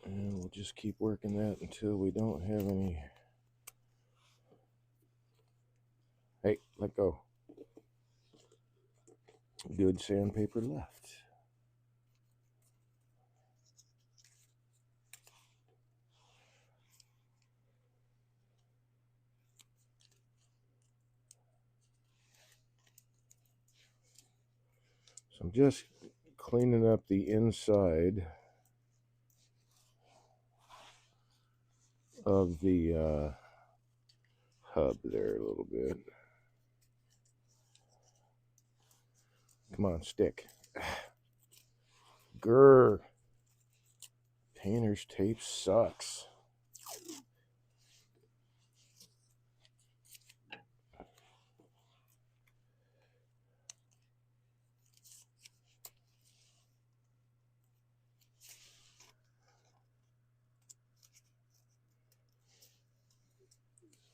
S1: And we'll just keep working that until we don't have any. Hey, let go. Good sandpaper left. So I'm just cleaning up the inside of the hub there a little bit. Come on, stick. Grr. Painter's tape sucks.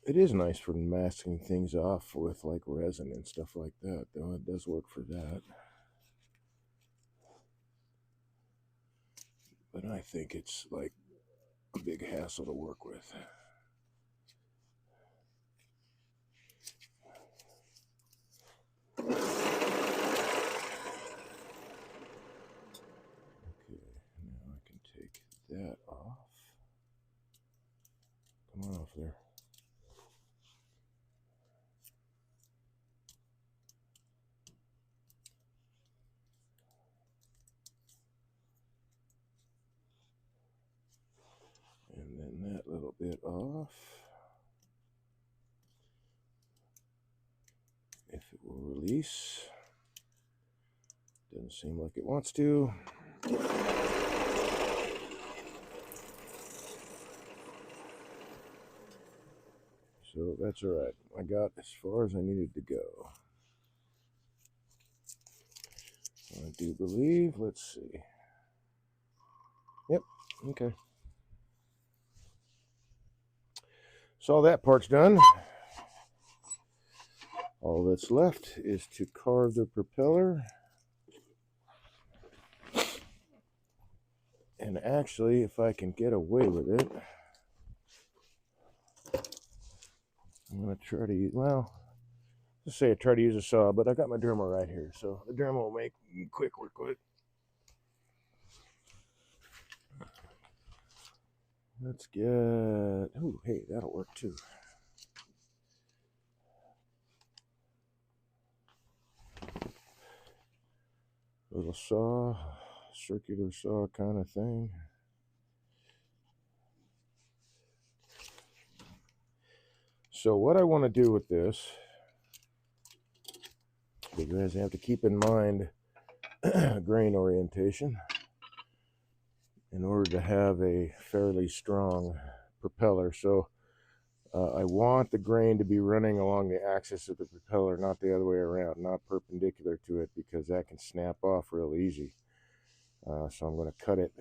S1: It is nice for masking things off with like resin and stuff like that, though. It does work for that. But I think it's like a big hassle to work with. Okay, now I can take that off. Come on off there. And then that little bit off. If it will release. Doesn't seem like it wants to. So that's all right. I got as far as I needed to go. I do believe, let's see. Yep, okay. So that part's done. All that's left is to carve the propeller. And actually, if I can get away with it, I'm going to try to use, well, let's say I try to use a saw, but I got my Dremel right here, so the Dremel will make quick work with it. Let's get, oh, hey, that'll work too. Little saw, circular saw kind of thing. So what I want to do with this, you guys have to keep in mind grain orientation in order to have a fairly strong propeller. So I want the grain to be running along the axis of the propeller, not the other way around, not perpendicular to it, because that can snap off real easy. So I'm going to cut it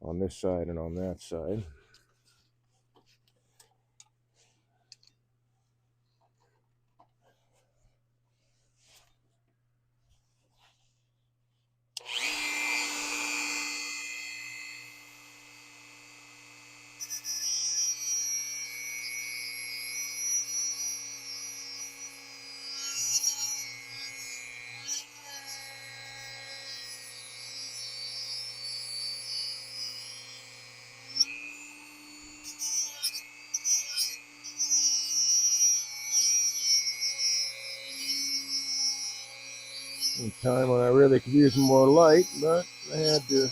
S1: on this side and on that side. Time when I really could use more light, but I had to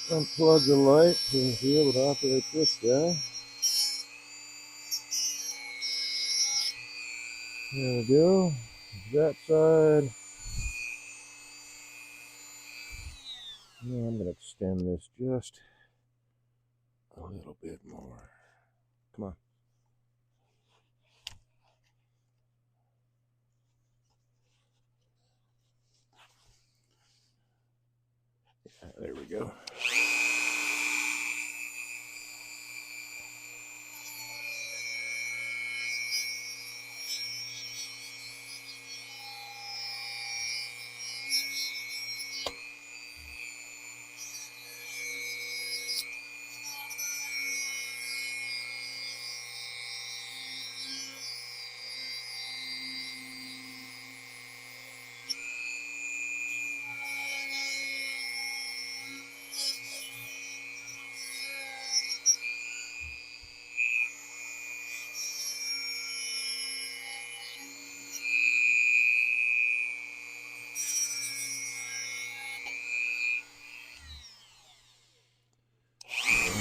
S1: unplug the light to be able to operate this guy. There we go. That side. Now I'm going to extend this just a little bit more. Come on. There we go.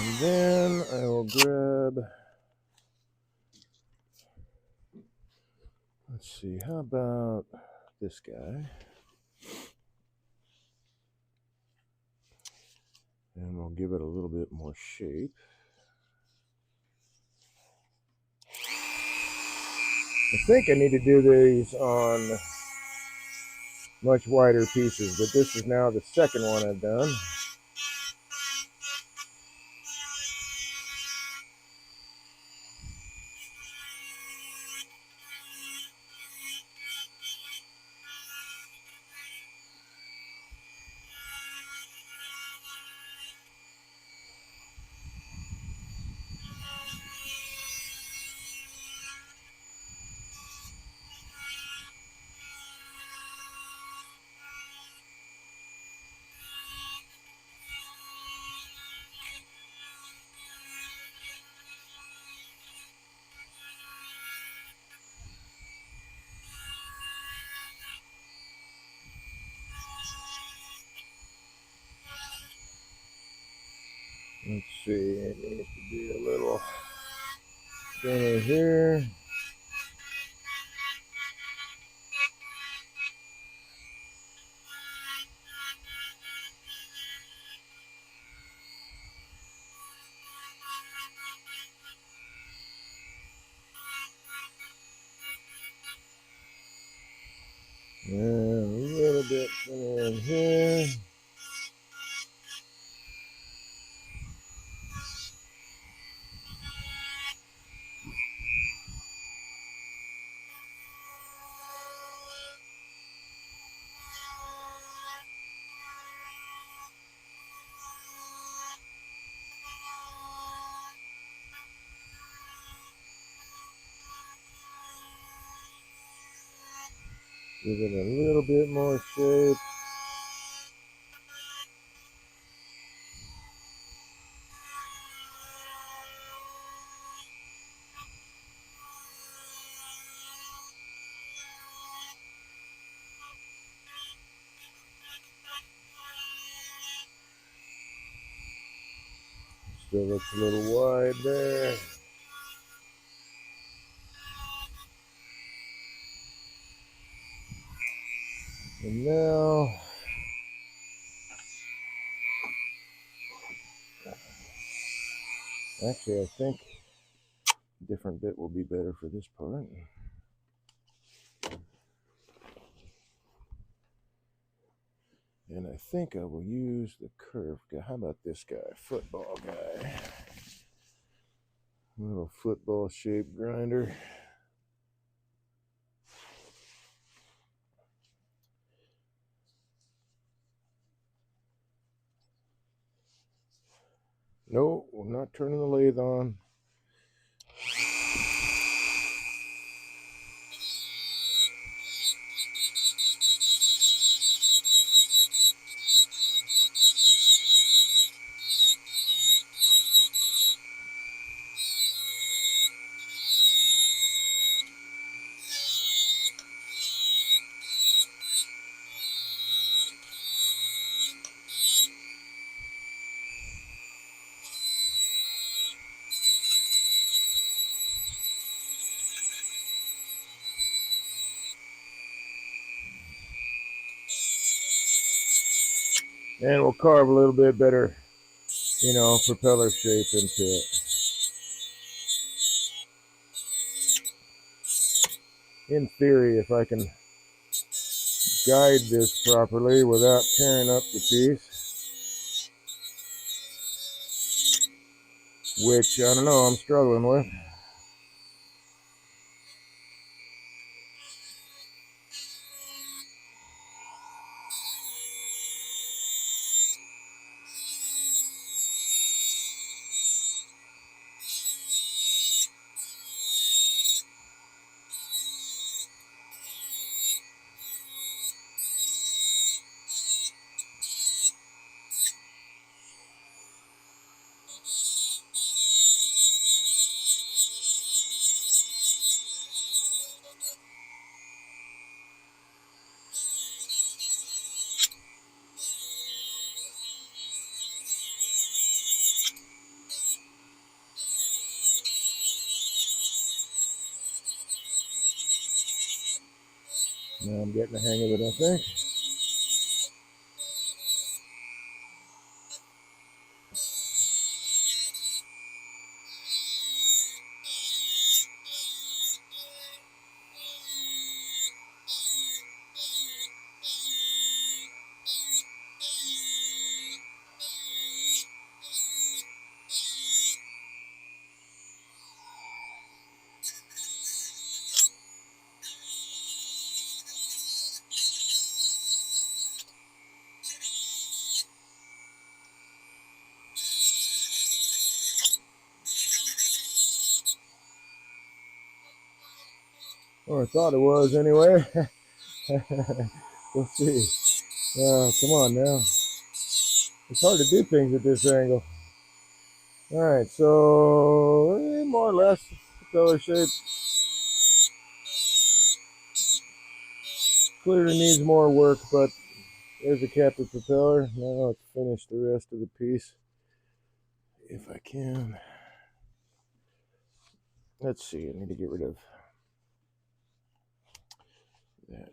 S1: And then I will grab, let's see, how about this guy? And we'll give it a little bit more shape. I think I need to do these on much wider pieces, but this is now the second one I've done. Let's see, it needs to be a little thinner here. And a little bit thinner in here. Give it a little bit more shape. Still looks a little wide there. And now, actually I think a different bit will be better for this part. And I think I will use the curve guy. How about this guy? Football guy. A little football shaped grinder. No, we're not turning the lathe on. And we'll carve a little bit better, propeller shape into it. In theory, if I can guide this properly without tearing up the piece, which I don't know, I'm struggling with. Now I'm getting the hang of it, I think. Or I thought it was anyway. We'll see. Come on now. It's hard to do things at this angle. Alright, so more or less propeller shape. Clearly needs more work, but there's a captive propeller. Now let's finish the rest of the piece if I can. Let's see, I need to get rid of that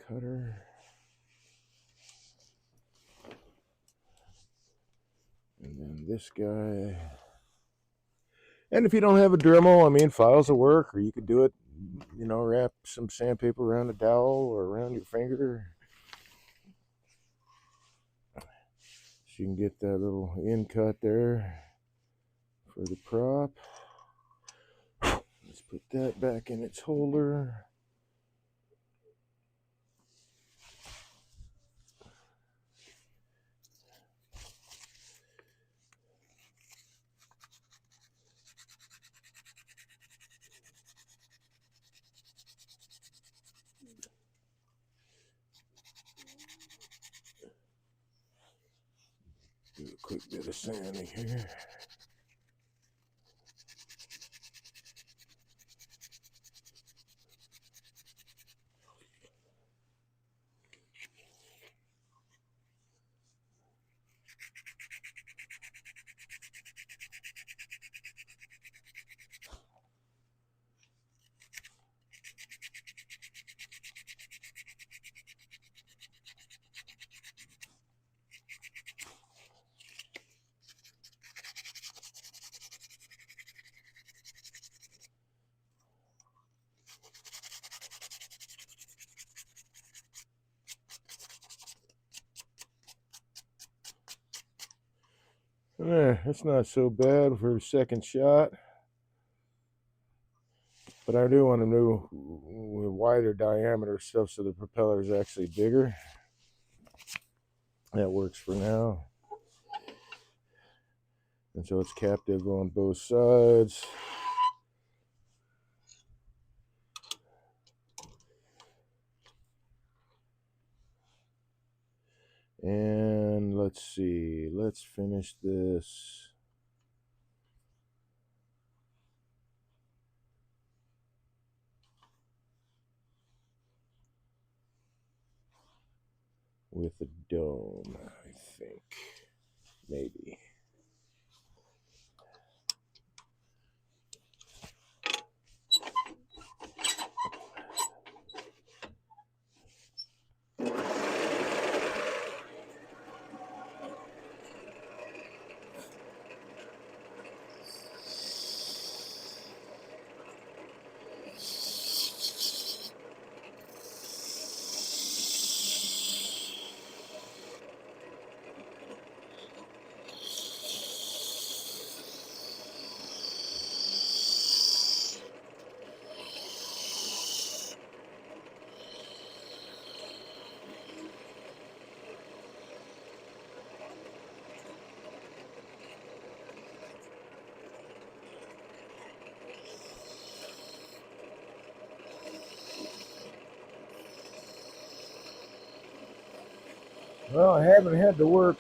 S1: cutter. And then this guy. And if you don't have a Dremel, I mean, files will work, or you could do it, wrap some sandpaper around a dowel or around your finger. So you can get that little end cut there for the prop. Let's put that back in its holder. Do a quick bit of sanding here. That's not so bad for a second shot. But I do want to do with wider diameter stuff so the propeller is actually bigger. That works for now. And so it's captive on both sides. And let's see, let's finish this. With a dome, I think. Maybe. Well, I haven't had to work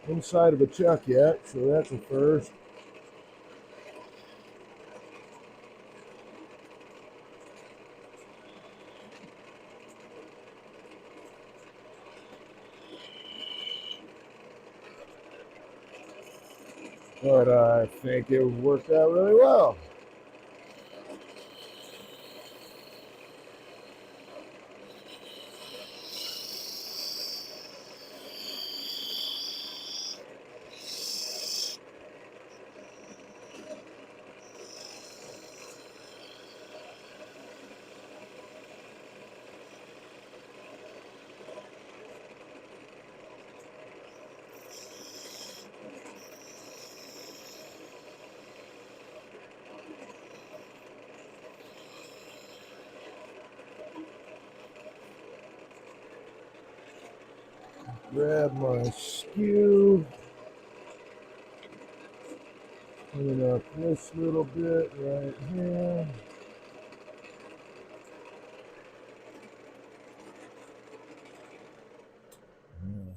S1: inside of a chuck yet, so that's a first. But I think it worked out really well. Grab my skew. Clean up this little bit right here.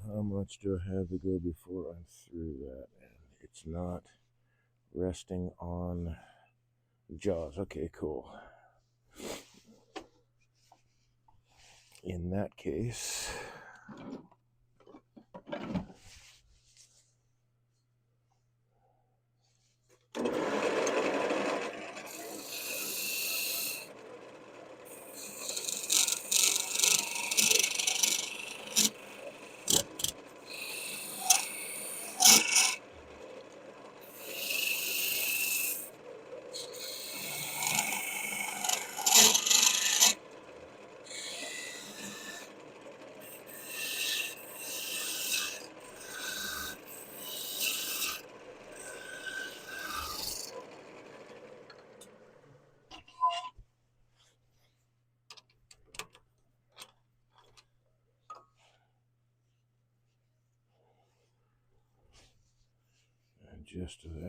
S1: How much do I have to go before I'm through that? And it's not resting on jaws. Okay, cool. In that case,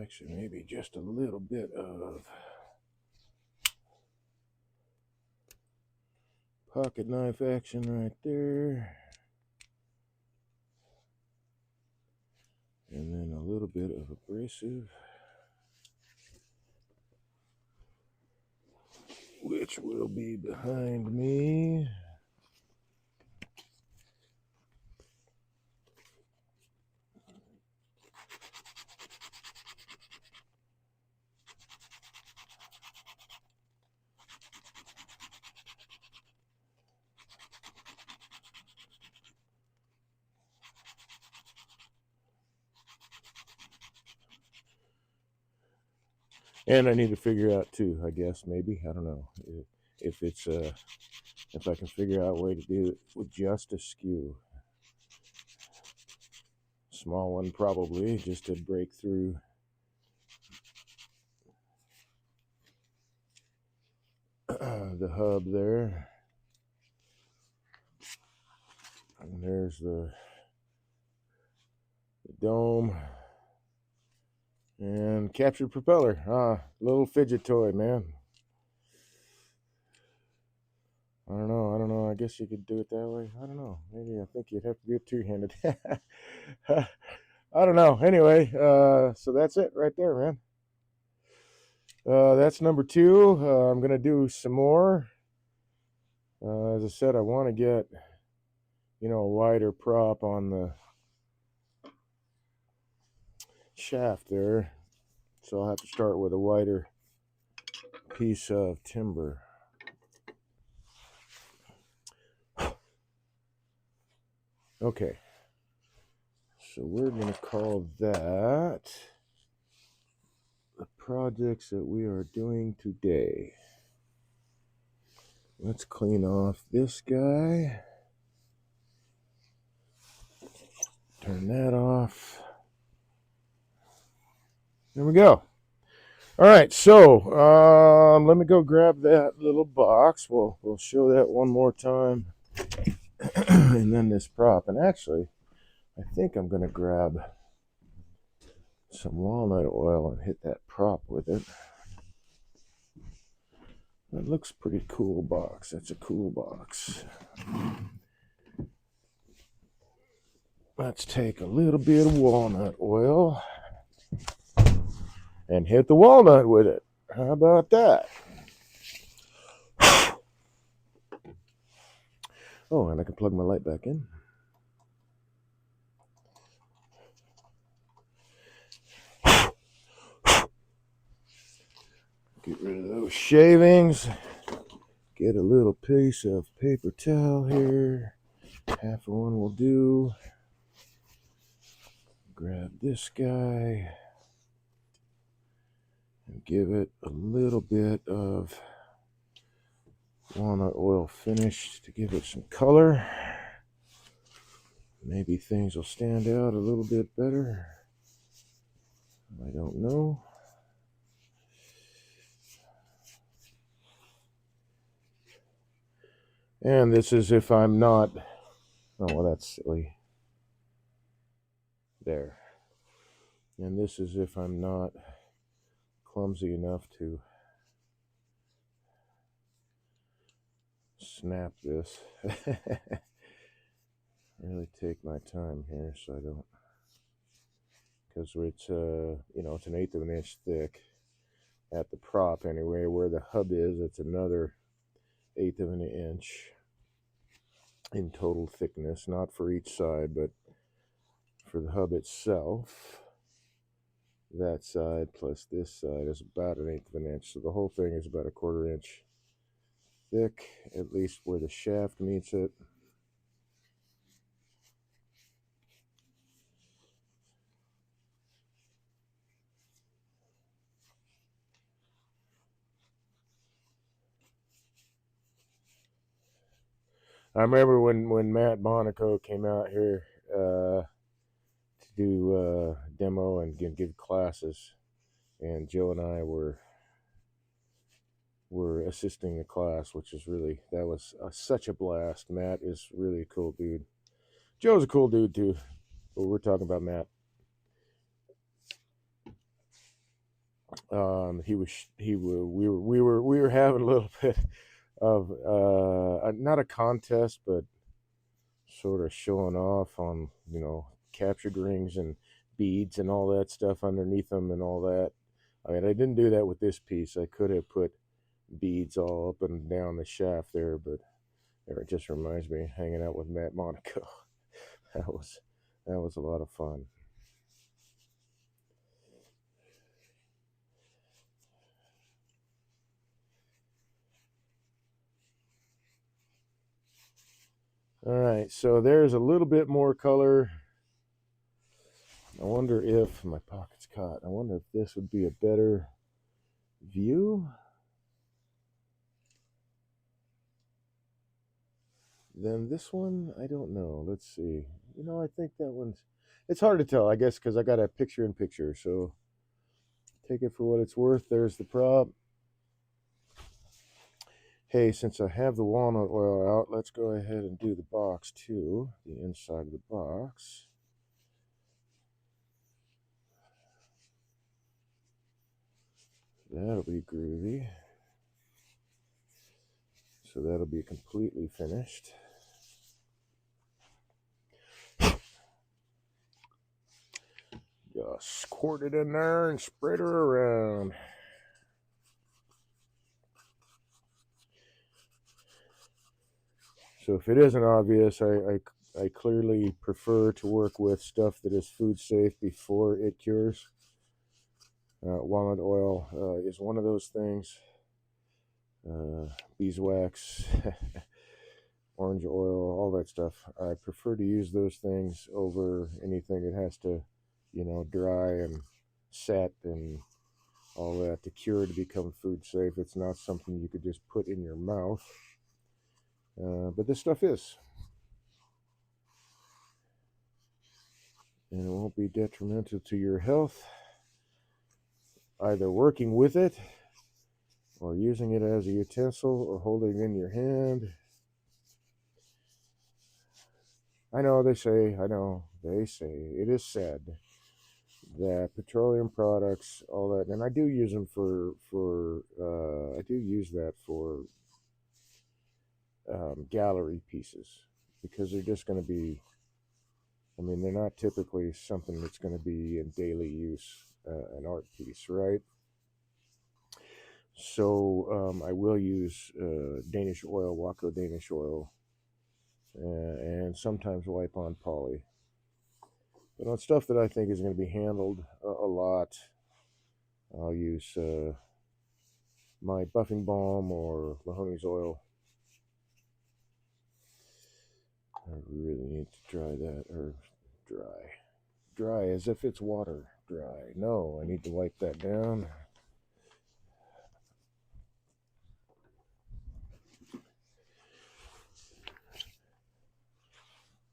S1: actually maybe just a little bit of pocket knife action right there. And then a little bit of abrasive, which will be behind me. And I need to figure out too, I guess, maybe, I don't know, if it's if I can figure out a way to do it with just a skew. small one probably, just to break through. The hub there. And there's the dome. And captured propeller. Little fidget toy, man. I don't know. I guess you could do it that way. I don't know. Maybe I think you'd have to do it two-handed. I don't know. Anyway, so that's it right there, man. That's number 2. I'm going to do some more. As I said, I want to get, a wider prop on the shaft there. So I'll have to start with a wider piece of timber. Okay. So we're going to call that the projects that we are doing today. Let's clean off this guy. Turn that off. There we go. All right, so let me go grab that little box. We'll show that one more time. And then this prop. And actually, I think I'm going to grab some walnut oil and hit that prop with it. That looks pretty cool box. That's a cool box. Let's take a little bit of walnut oil and hit the walnut with it. How about that? Oh, and I can plug my light back in. Get rid of those shavings. Get a little piece of paper towel here. Half of one will do. Grab this guy and give it a little bit of walnut oil finish to give it some color. Maybe things will stand out a little bit better. I don't know. And this is if I'm not, oh, well, that's silly. There. And this is if I'm not clumsy enough to snap this. Really take my time here so I don't, because it's it's 1/8 of an inch thick at the prop anyway. Where the hub is, it's another 1/8 of an inch in total thickness, not for each side, but for the hub itself. That side plus this side is about 1/8 of an inch, so the whole thing is about 1/4 inch thick, at least where the shaft meets it. I remember when Matt Monaco came out here to do demo and give classes, and Joe and I were assisting the class, which is really, that was such a blast. Matt is really a cool dude. Joe's a cool dude too, but we're talking about Matt. We were having a little bit of not a contest, but sort of showing off on captured rings and beads and all that stuff underneath them and all that. I mean, I didn't do that with this piece. I could have put beads all up and down the shaft there, but it just reminds me of hanging out with Matt Monaco. That was a lot of fun. All right, so there's a little bit more color. I wonder if my pocket's caught. I wonder if this would be a better view. Then this one, I don't know. Let's see. I think that one's. It's hard to tell, I guess, because I got a picture in picture. So take it for what it's worth. There's the prop. Hey, since I have the walnut oil out, let's go ahead and do the box too. The inside of the box. That'll be groovy. So that'll be completely finished. Just squirt it in there and spread her around. So if it isn't obvious, I clearly prefer to work with stuff that is food safe before it cures. Walnut oil is one of those things. Beeswax, orange oil, all that stuff. I prefer to use those things over anything that has to, dry and set and all that to cure to become food safe. It's not something you could just put in your mouth. But this stuff is. And it won't be detrimental to your health, either working with it or using it as a utensil or holding it in your hand. I know they say, it is said that petroleum products, all that, and I do use them I do use that for gallery pieces because they're just going to be, they're not typically something that's going to be in daily use, an art piece, right? So I will use Danish oil, Waco Danish oil, and sometimes wipe on poly. But on stuff that I think is going to be handled a lot, I'll use my buffing balm or Mahoney's oil. I really need to dry that, or dry as if it's water dry. No, I need to wipe that down.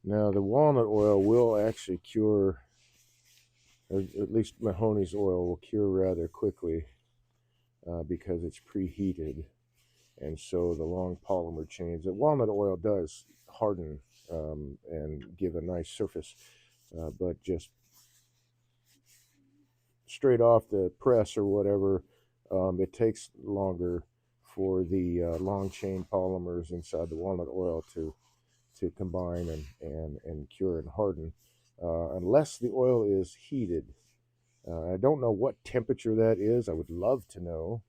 S1: Now the walnut oil will actually cure, or at least Mahoney's oil will cure rather quickly because it's preheated. And so the long polymer chains, the walnut oil does harden and give a nice surface, but just straight off the press or whatever, it takes longer for the long chain polymers inside the walnut oil to combine and cure and harden, unless the oil is heated. I don't know what temperature that is. I would love to know.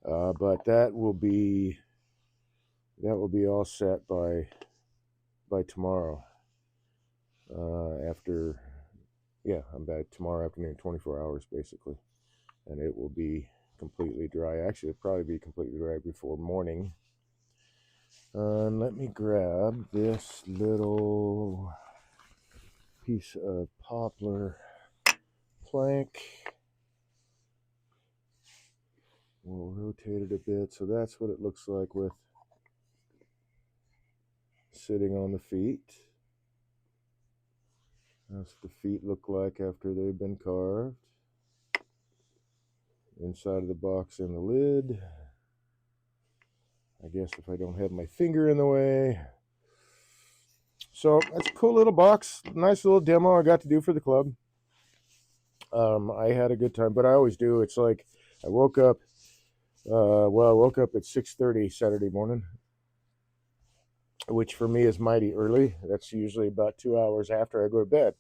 S1: But that will be all set by tomorrow. I'm back tomorrow afternoon, 24 hours basically, and it will be completely dry. Actually, it'll probably be completely dry before morning. And let me grab this little piece of poplar plank. We'll rotate it a bit, so that's what it looks like with sitting on the feet. That's what the feet look like after they've been carved. Inside of the box and the lid. I guess if I don't have my finger in the way. So that's a cool little box. Nice little demo I got to do for the club. I had a good time, but I always do. It's like I woke up. I woke up at 6:30 Saturday morning, which for me is mighty early. That's usually about 2 hours after I go to bed.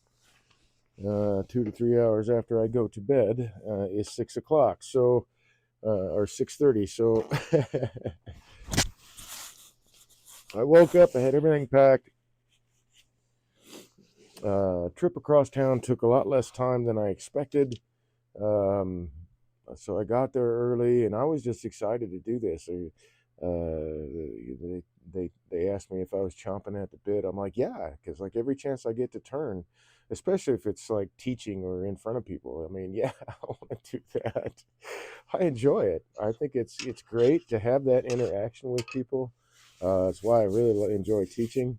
S1: 2 to 3 hours after I go to bed is 6 o'clock. So, or 6:30. So I woke up. I had everything packed. Trip across town took a lot less time than I expected. So I got there early, and I was just excited to do this. They asked me if I was chomping at the bit. I'm like, yeah, because like every chance I get to turn, especially if it's like teaching or in front of people, yeah, I want to do that. I enjoy it. I think it's great to have that interaction with people. That's why I really enjoy teaching.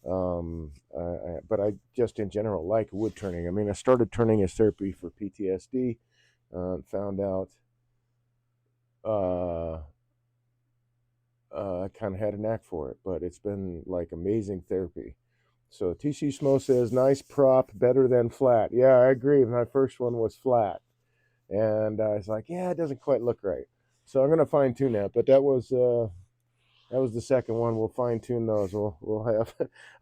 S1: But I just in general like wood turning. I mean, I started turning as therapy for PTSD. Found out uh, I kind of had a knack for it, but it's been like amazing therapy. So TC Smo says, nice prop, better than flat. Yeah, I agree. My first one was flat. And I was like, yeah, it doesn't quite look right. So I'm going to fine tune that. But that was the second one. We'll fine tune those. We'll have.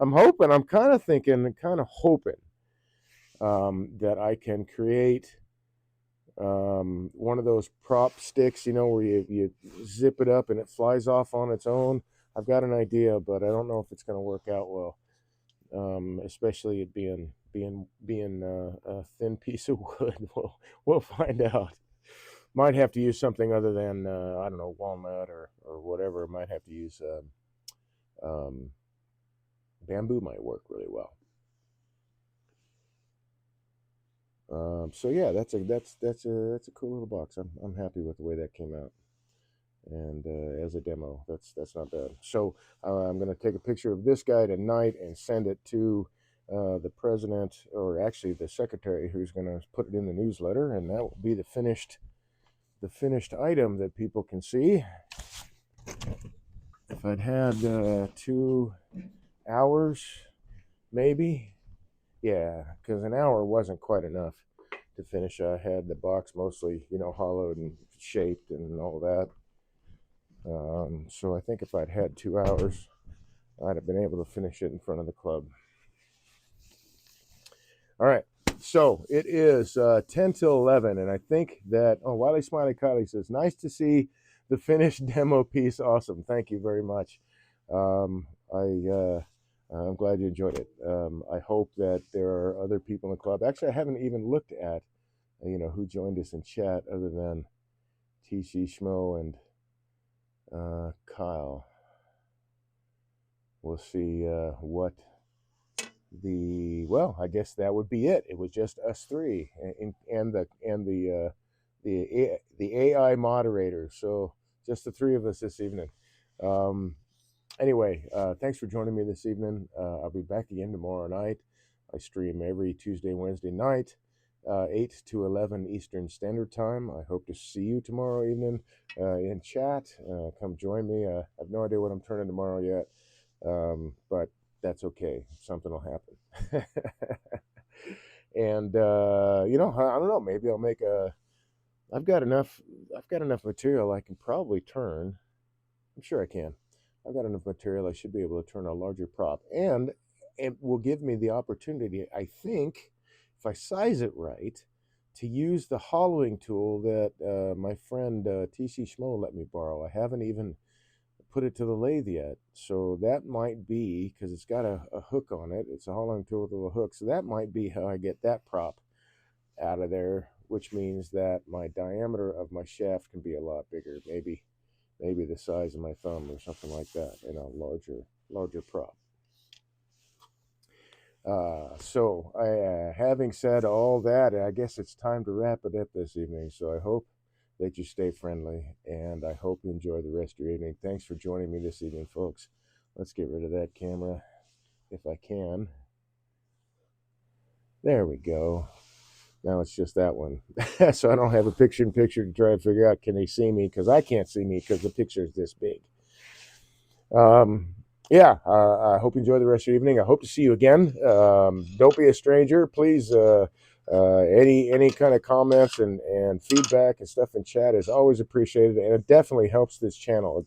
S1: I'm hoping. I'm kind of thinking, kind of hoping that I can create one of those prop sticks, where you zip it up and it flies off on its own. I've got an idea, but I don't know if it's going to work out well. Especially it being a thin piece of wood. We'll find out. Might have to use something other than I don't know, walnut or whatever. Might have to use um, bamboo. Might work really well. So yeah, that's a cool little box. I'm happy with the way that came out, and as a demo, that's not bad. So I'm going to take a picture of this guy tonight and send it to the president, or actually the secretary, who's going to put it in the newsletter, and that will be the finished item that people can see. If I'd had 2 hours, maybe, yeah, because an hour wasn't quite enough to finish. I had the box mostly, hollowed and shaped and all that. So I think if I'd had 2 hours, I'd have been able to finish it in front of the club. All right. So it is 10 till 11, and I think that, Wiley Smiley Kylie says, nice to see the finished demo piece. Awesome. Thank you very much. I'm glad you enjoyed it. I hope that there are other people in the club. Actually, I haven't even looked at, who joined us in chat other than TC Schmo and Kyle. We'll see what I guess that would be it. It was just us three and the AI moderator. So just the three of us this evening. Anyway, thanks for joining me this evening. I'll be back again tomorrow night. I stream every Tuesday, Wednesday night, 8 to 11 Eastern Standard Time. I hope to see you tomorrow evening in chat. Come join me. I have no idea what I'm turning tomorrow yet, but that's okay. Something will happen. And I don't know. Maybe I'll make a. I've got enough material I can probably turn. I'm sure I can. I've got enough material. I should be able to turn a larger prop, and it will give me the opportunity, I think, if I size it right, to use the hollowing tool that my friend TC Schmo let me borrow. I haven't even put it to the lathe yet, so that might be, because it's got a hook on it. It's a hollowing tool with a little hook, so that might be how I get that prop out of there, which means that my diameter of my shaft can be a lot bigger, maybe the size of my thumb or something like that, in a larger prop. So having said all that, I guess it's time to wrap it up this evening. So I hope that you stay friendly, and I hope you enjoy the rest of your evening. Thanks for joining me this evening, folks. Let's get rid of that camera if I can. There we go. Now it's just that one. So I don't have a picture-in-picture to try to figure out, can they see me? Because I can't see me because the picture is this big. Yeah, I hope you enjoy the rest of your evening. I hope to see you again. Don't be a stranger. Please, any kind of comments and feedback and stuff in chat is always appreciated, and it definitely helps this channel.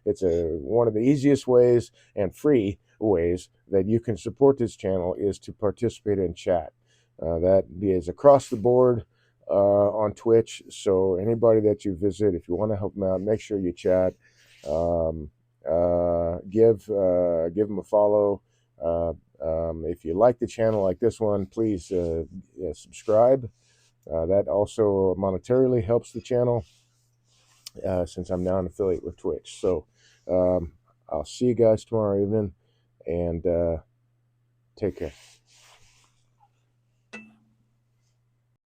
S1: It's one of the easiest ways and free ways that you can support this channel is to participate in chat. That is across the board on Twitch. So anybody that you visit, if you want to help them out, make sure you chat. Give them a follow. If you like the channel like this one, please subscribe. That also monetarily helps the channel since I'm now an affiliate with Twitch. So I'll see you guys tomorrow evening, and take care.